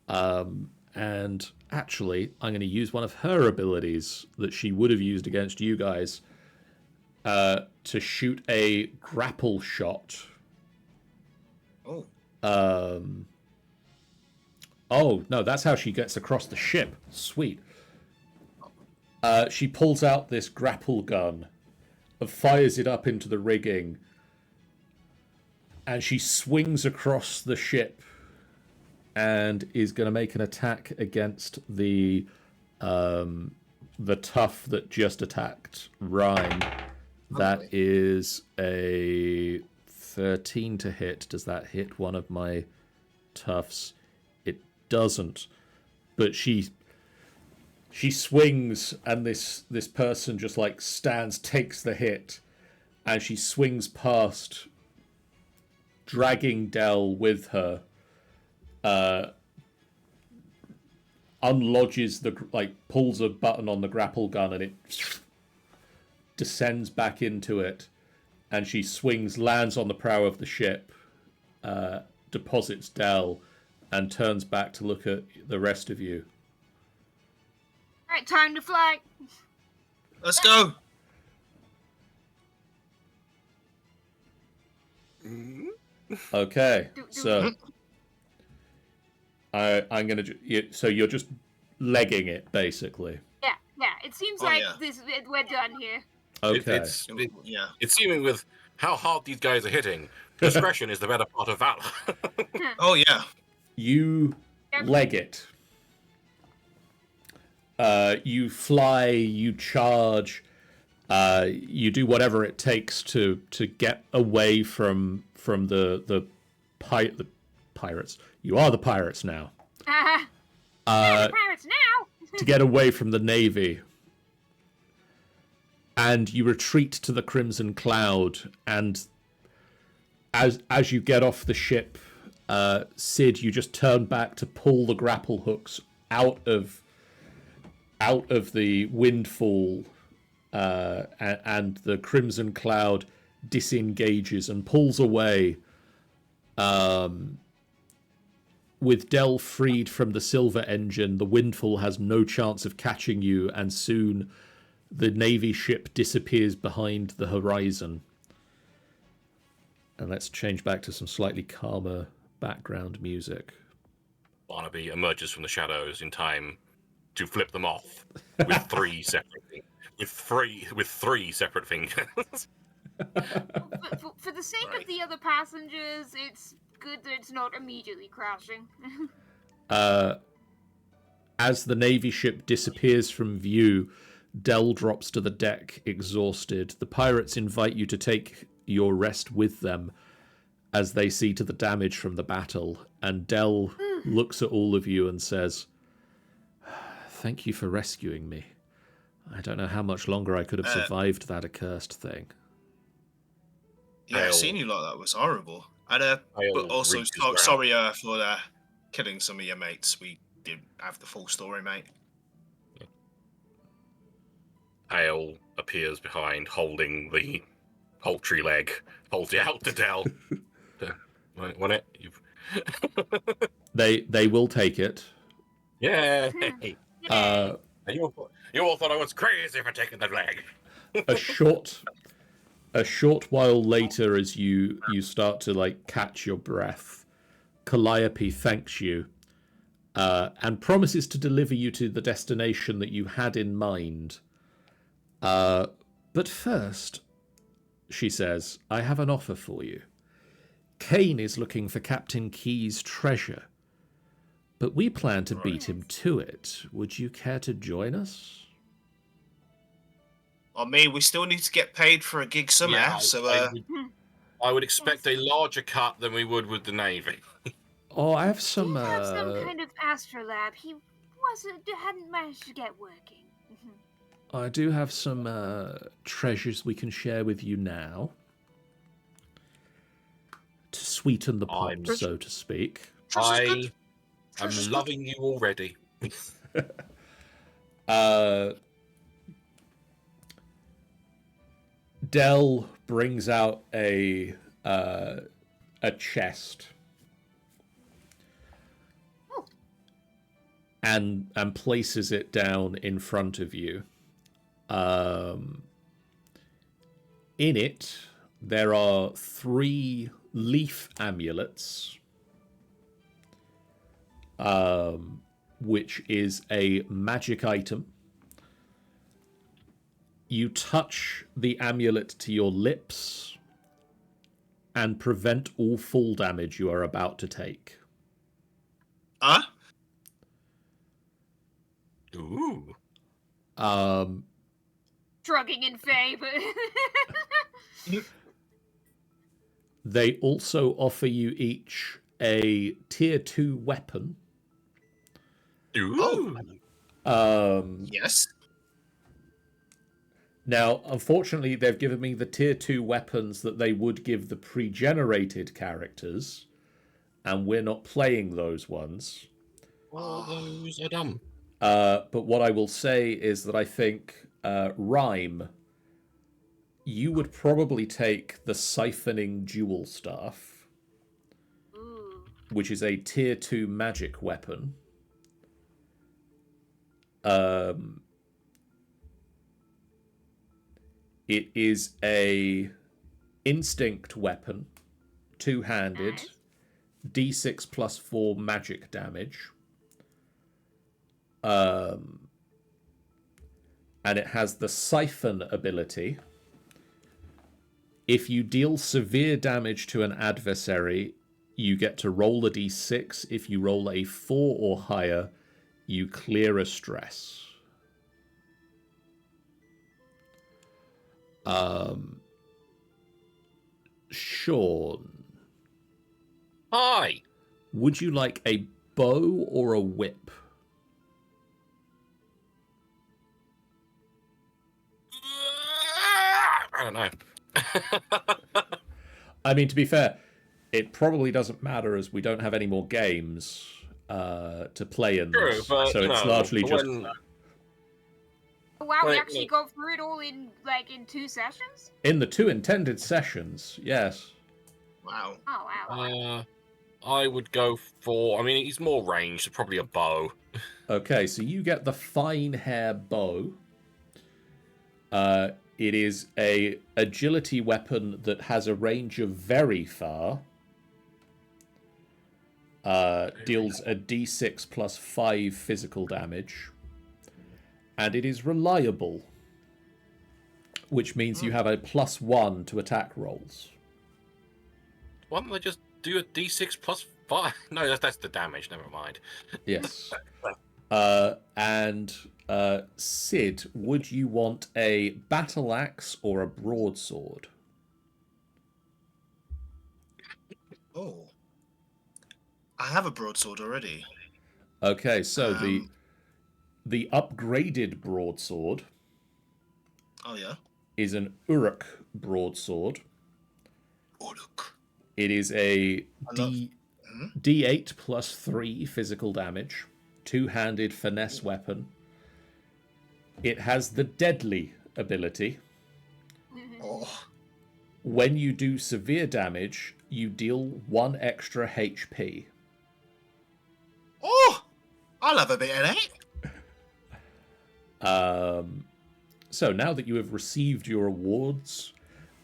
And actually, I'm going to use one of her abilities that she would have used against you guys to shoot a grapple shot. Oh, no, that's how she gets across the ship. Sweet. She pulls out this grapple gun and fires it up into the rigging, and she swings across the ship and is going to make an attack against the tough that just attacked Rhyme. That is a 13 to hit. Does that hit one of my toughs? It doesn't. But she swings, and this person just like stands, takes the hit, and she swings past, dragging Del with her. Unlodges pulls a button on the grapple gun, and it descends back into it, and she swings, lands on the prow of the ship, deposits Del, and turns back to look at the rest of you. Alright, time to fly. Let's go. Okay, so I'm gonna. So you're just legging it, basically. Yeah. It seems Oh, like yeah. we're done here. Okay. It's seeming with how hard these guys are hitting, discretion is the better part of valor. Oh yeah. You leg it. You fly. You charge. You do whatever it takes to get away from the pirates. You are the pirates now. The pirates now. To get away from the navy. And you retreat to the Crimson Cloud, and as you get off the ship, Sid, you just turn back to pull the grapple hooks out of the Windfall, and the Crimson Cloud disengages and pulls away. With Del freed from the Silver Engine, the Windfall has no chance of catching you, and soon The Navy ship disappears behind the horizon. And let's change back to some slightly calmer background music. Barnaby emerges from the shadows in time to flip them off with three separate fingers. For the sake of the other passengers, it's good that it's not immediately crashing. As the Navy ship disappears from view, Dell drops to the deck, exhausted. The pirates invite you to take your rest with them as they see to the damage from the battle. And Dell looks at all of you and says, "Thank you for rescuing me. I don't know how much longer I could have survived that accursed thing." Yeah, seeing you like that was horrible. And but also sorry for killing some of your mates. We didn't have the full story, mate. Hale appears behind, holding the poultry leg, holds it out to Dell. Want it? They will take it. Yeah. You all thought I was crazy for taking the leg. A short while later, as you start to like catch your breath, Calliope thanks you and promises to deliver you to the destination that you had in mind. But first, she says, I have an offer for you. Kane is looking for Captain Key's treasure, but we plan to beat him to it. Would you care to join us? I mean, we still need to get paid for a gig somehow, I would expect a larger cut than we would with the Navy. Oh, I have some... Do you have some kind of astrolab? He hadn't managed to get working. I do have some treasures we can share with you now. To sweeten the pot, so to speak. I am loving you already. Dell brings out a chest and places it down in front of you. In it, there are 3 leaf amulets, which is a magic item. You touch the amulet to your lips and prevent all fall damage you are about to take. Ooh. Shrugging in favor. They also offer you each a tier 2 weapon. Ooh. Yes. Now, unfortunately, they've given me the tier 2 weapons that they would give the pre-generated characters, and we're not playing those ones. All those are dumb. But what I will say is that I think, Rhyme, you would probably take the Siphoning Jewel Staff, which is a tier 2 magic weapon. It is a instinct weapon, 2-handed, d6 plus 4 magic damage. And it has the Siphon ability. If you deal severe damage to an adversary, you get to roll a d6. If you roll a 4 or higher, you clear a stress. Sean. Hi. Would you like a bow or a whip? I don't know. I mean, to be fair, it probably doesn't matter as we don't have any more games to play in True, this. but, So it's largely just... Wow, we actually got through it all in 2 sessions? In the 2 intended sessions, yes. Wow. Oh, wow. I would go for... I mean, he's more ranged, so probably a bow. Okay, so you get the fine hair bow. It is a agility weapon that has a range of very far. Deals a d6 plus 5 physical damage. And it is reliable, which means you have a +1 to attack rolls. Why don't they just do a d6 plus 5? No, that's the damage. Never mind. Yes. And Sid, would you want a battle axe or a broadsword? Oh. I have a broadsword already. Okay, so the upgraded broadsword is an Uruk broadsword. Uruk. It is a D8 plus 3 physical damage, two-handed finesse weapon. It has the deadly ability. Oh. When you do severe damage, you deal 1 extra HP. Oh! I'll have a bit of that. So now that you have received your awards,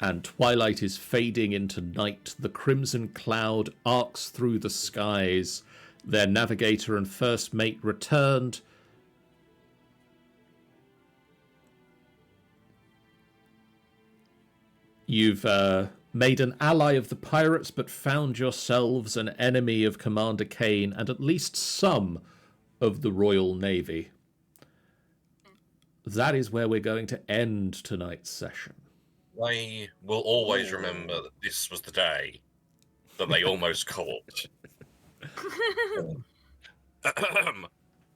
and twilight is fading into night, the crimson cloud arcs through the skies, their navigator and first mate returned. You've made an ally of the pirates, but found yourselves an enemy of Commander Kane and at least some of the Royal Navy. That is where we're going to end tonight's session. They will always remember that this was the day that they almost caught.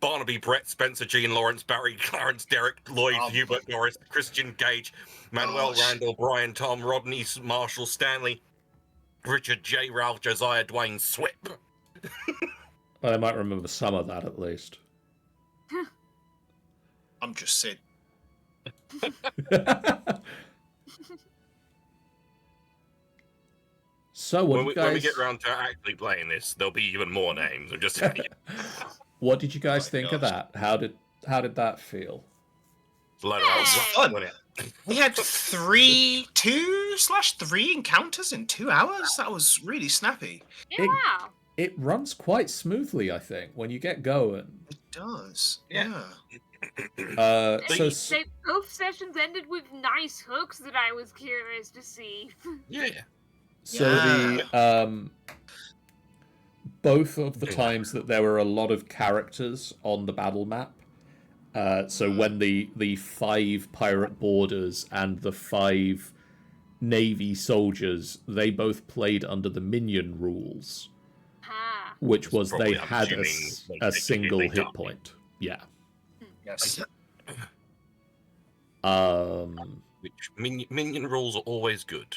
Barnaby, Brett, Spencer, Jean, Lawrence, Barry, Clarence, Derek, Lloyd, Hubert, Norris, Christian, Gage, Manuel, Randall, Brian, Tom, Rodney, Marshall, Stanley, Richard, J, Ralph, Josiah, Dwayne, Swip. Well, I might remember some of that at least. I'm just Sid. So what when, you guys... when we get around to actually playing this, there'll be even more names. I'm just telling you. What did you guys think of that? How did that feel? It's a load of old Fun. wasn't it? We had 2/3 encounters in 2 hours. That was really snappy. Yeah, wow. It runs quite smoothly, I think, when you get going. It does. Yeah. So Both sessions ended with nice hooks that I was curious to see. Yeah. So the both of the times that there were a lot of characters on the battle map. So when the 5 pirate boarders and the 5 navy soldiers, they both played under the minion rules, which was they had a single hit point. Yeah. Yes. Which minion rules are always good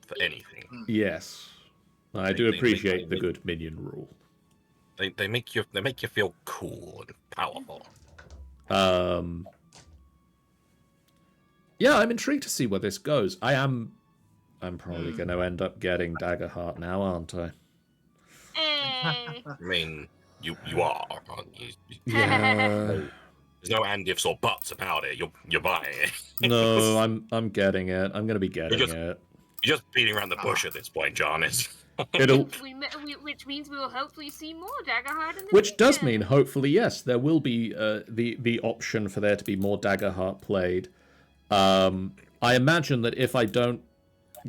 for anything. Yes. I do appreciate the good minion rule. They make you feel cool and powerful. Yeah, I'm intrigued to see where this goes. I'm probably going to end up getting Daggerheart now, aren't I? Hey. I mean, you are, aren't you? Yeah. There's no and ifs or buts about it. You're buying it. No, I'm getting it. I'm going to be getting it. You're just beating around the bush at this point, John. Which means we will hopefully see more Daggerheart in the Which does future. mean, hopefully, yes, there will be the option for there to be more Daggerheart played. I imagine that if I don't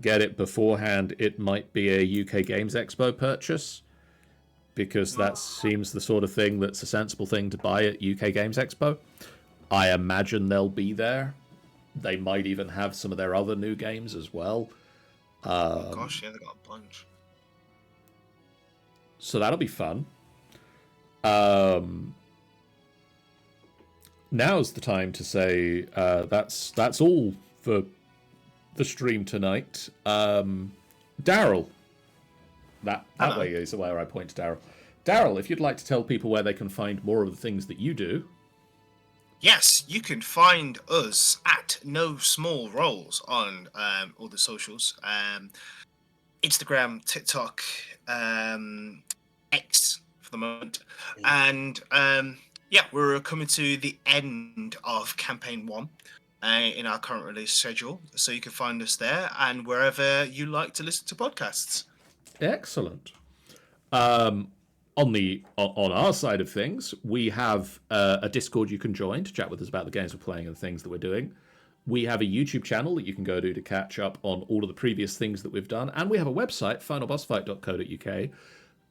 get it beforehand, it might be a UK Games Expo purchase, because that seems the sort of thing that's a sensible thing to buy at UK Games Expo. I imagine they'll be there. They might even have some of their other new games as well. Gosh, yeah, they got a bunch. So that'll be fun. Now's the time to say that's all for the stream tonight. Daryl. That way is where I point to Daryl. Daryl, if you'd like to tell people where they can find more of the things that you do. Yes, you can find us at No Small Rolls on all the socials. Instagram, TikTok, X for the moment. And yeah, we're coming to the end of campaign 1. in our current release schedule, so you can find us there and wherever you like to listen to podcasts. Excellent. On our side of things, we have a Discord you can join to chat with us about the games we're playing and the things that we're doing. We have a YouTube channel that you can go to catch up on all of the previous things that we've done, and we have a website, finalbossfight.co.uk,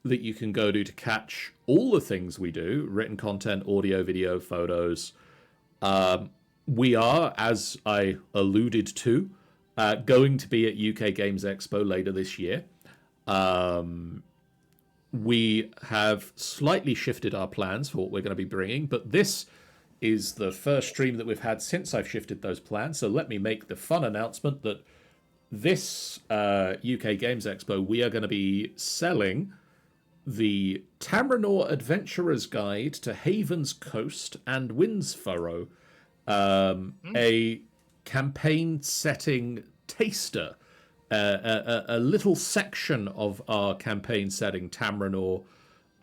that you can go to catch all the things we do: written content, audio, video, photos. We are, as I alluded to, going to be at UK Games Expo later this year. We have slightly shifted our plans for what we're going to be bringing, but this is the first stream that we've had since I've shifted those plans. So let me make the fun announcement that this UK Games Expo, we are going to be selling the Tamranor Adventurer's Guide to Haven's Coast and Wind's Furrow, a campaign setting taster, a little section of our campaign setting, Tamranor,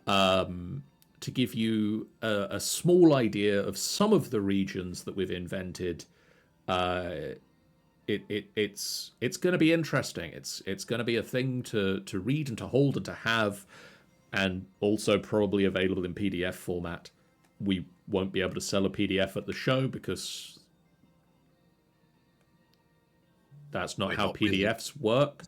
to give you a small idea of some of the regions that we've invented. It's going to be interesting. It's going to be a thing to read and to hold and to have, and also probably available in PDF format. We won't be able to sell a PDF at the show because that's not how PDFs work.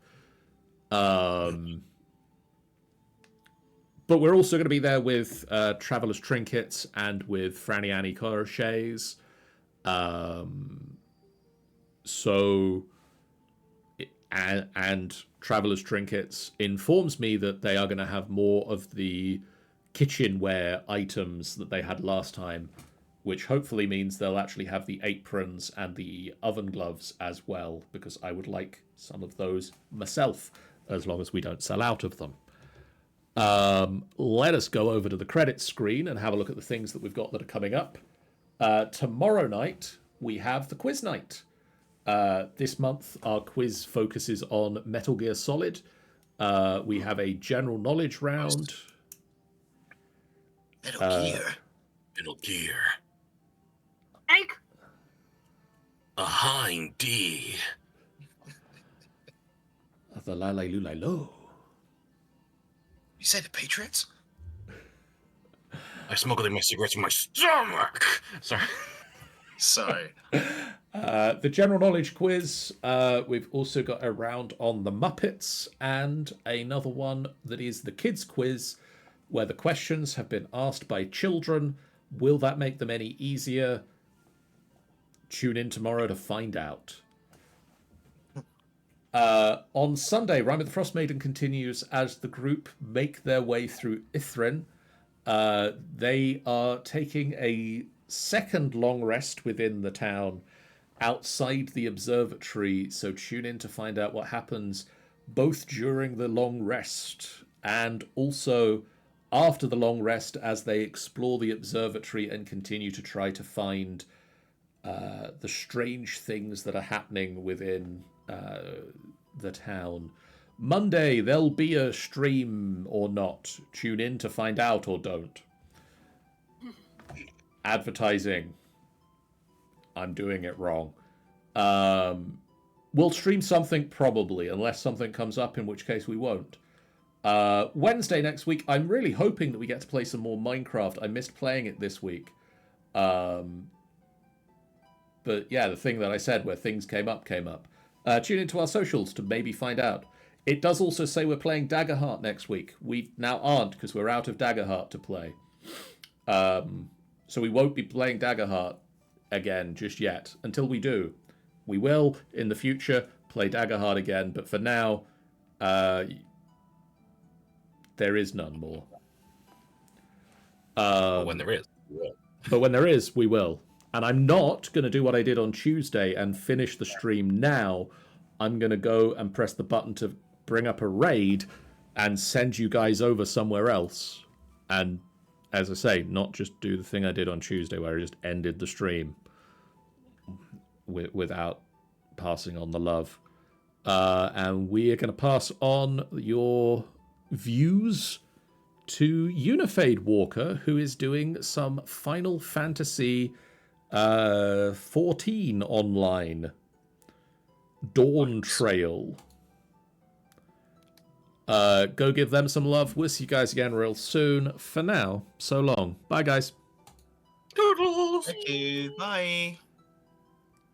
But we're also going to be there with Traveller's Trinkets and with Franny Annie Crochets. And Traveller's Trinkets informs me that they are going to have more of the kitchenware items that they had last time, which hopefully means they'll actually have the aprons and the oven gloves as well, because I would like some of those myself, as long as we don't sell out of them. Let us go over to the credits screen and have a look at the things that we've got that are coming up. Tomorrow night, we have the quiz night. This month, our quiz focuses on Metal Gear Solid. We have a general knowledge round. Metal Gear. Egg. Aha, indeed. The la la lu la lo. You say the Patriots? I smuggled in my cigarettes in my stomach. Sorry. The general knowledge quiz. We've also got a round on the Muppets and another one that is the kids quiz, where the questions have been asked by children. Will that make them any easier? Tune in tomorrow to find out. On Sunday, Rime of the Frost Maiden continues as the group make their way through Ithrin. They are taking a second long rest within the town outside the observatory, so tune in to find out what happens both during the long rest and also after the long rest as they explore the observatory and continue to try to find the strange things that are happening within the town. Monday, there'll be a stream or not. Tune in to find out or don't. Advertising. I'm doing it wrong. We'll stream something probably, unless something comes up, in which case we won't. Wednesday next week, I'm really hoping that we get to play some more Minecraft. I missed playing it this week. But yeah, the thing that I said where things came up. Tune into our socials to maybe find out. It does also say we're playing Daggerheart next week. We now aren't, because we're out of Daggerheart to play. So we won't be playing Daggerheart again just yet. Until we do. We will, in the future, play Daggerheart again. But for now, there is none more. When there is, we will. But when there is, we will. And I'm not going to do what I did on Tuesday and finish the stream now. I'm going to go and press the button to bring up a raid and send you guys over somewhere else. And, as I say, not just do the thing I did on Tuesday where I just ended the stream without passing on the love. And we are going to pass on your views to Unifade Walker, who is doing some Final Fantasy 14 online. Dawn Trail. Go give them some love. We'll see you guys again real soon. For now, so long. Bye, guys. Doodles. Thank you. Bye.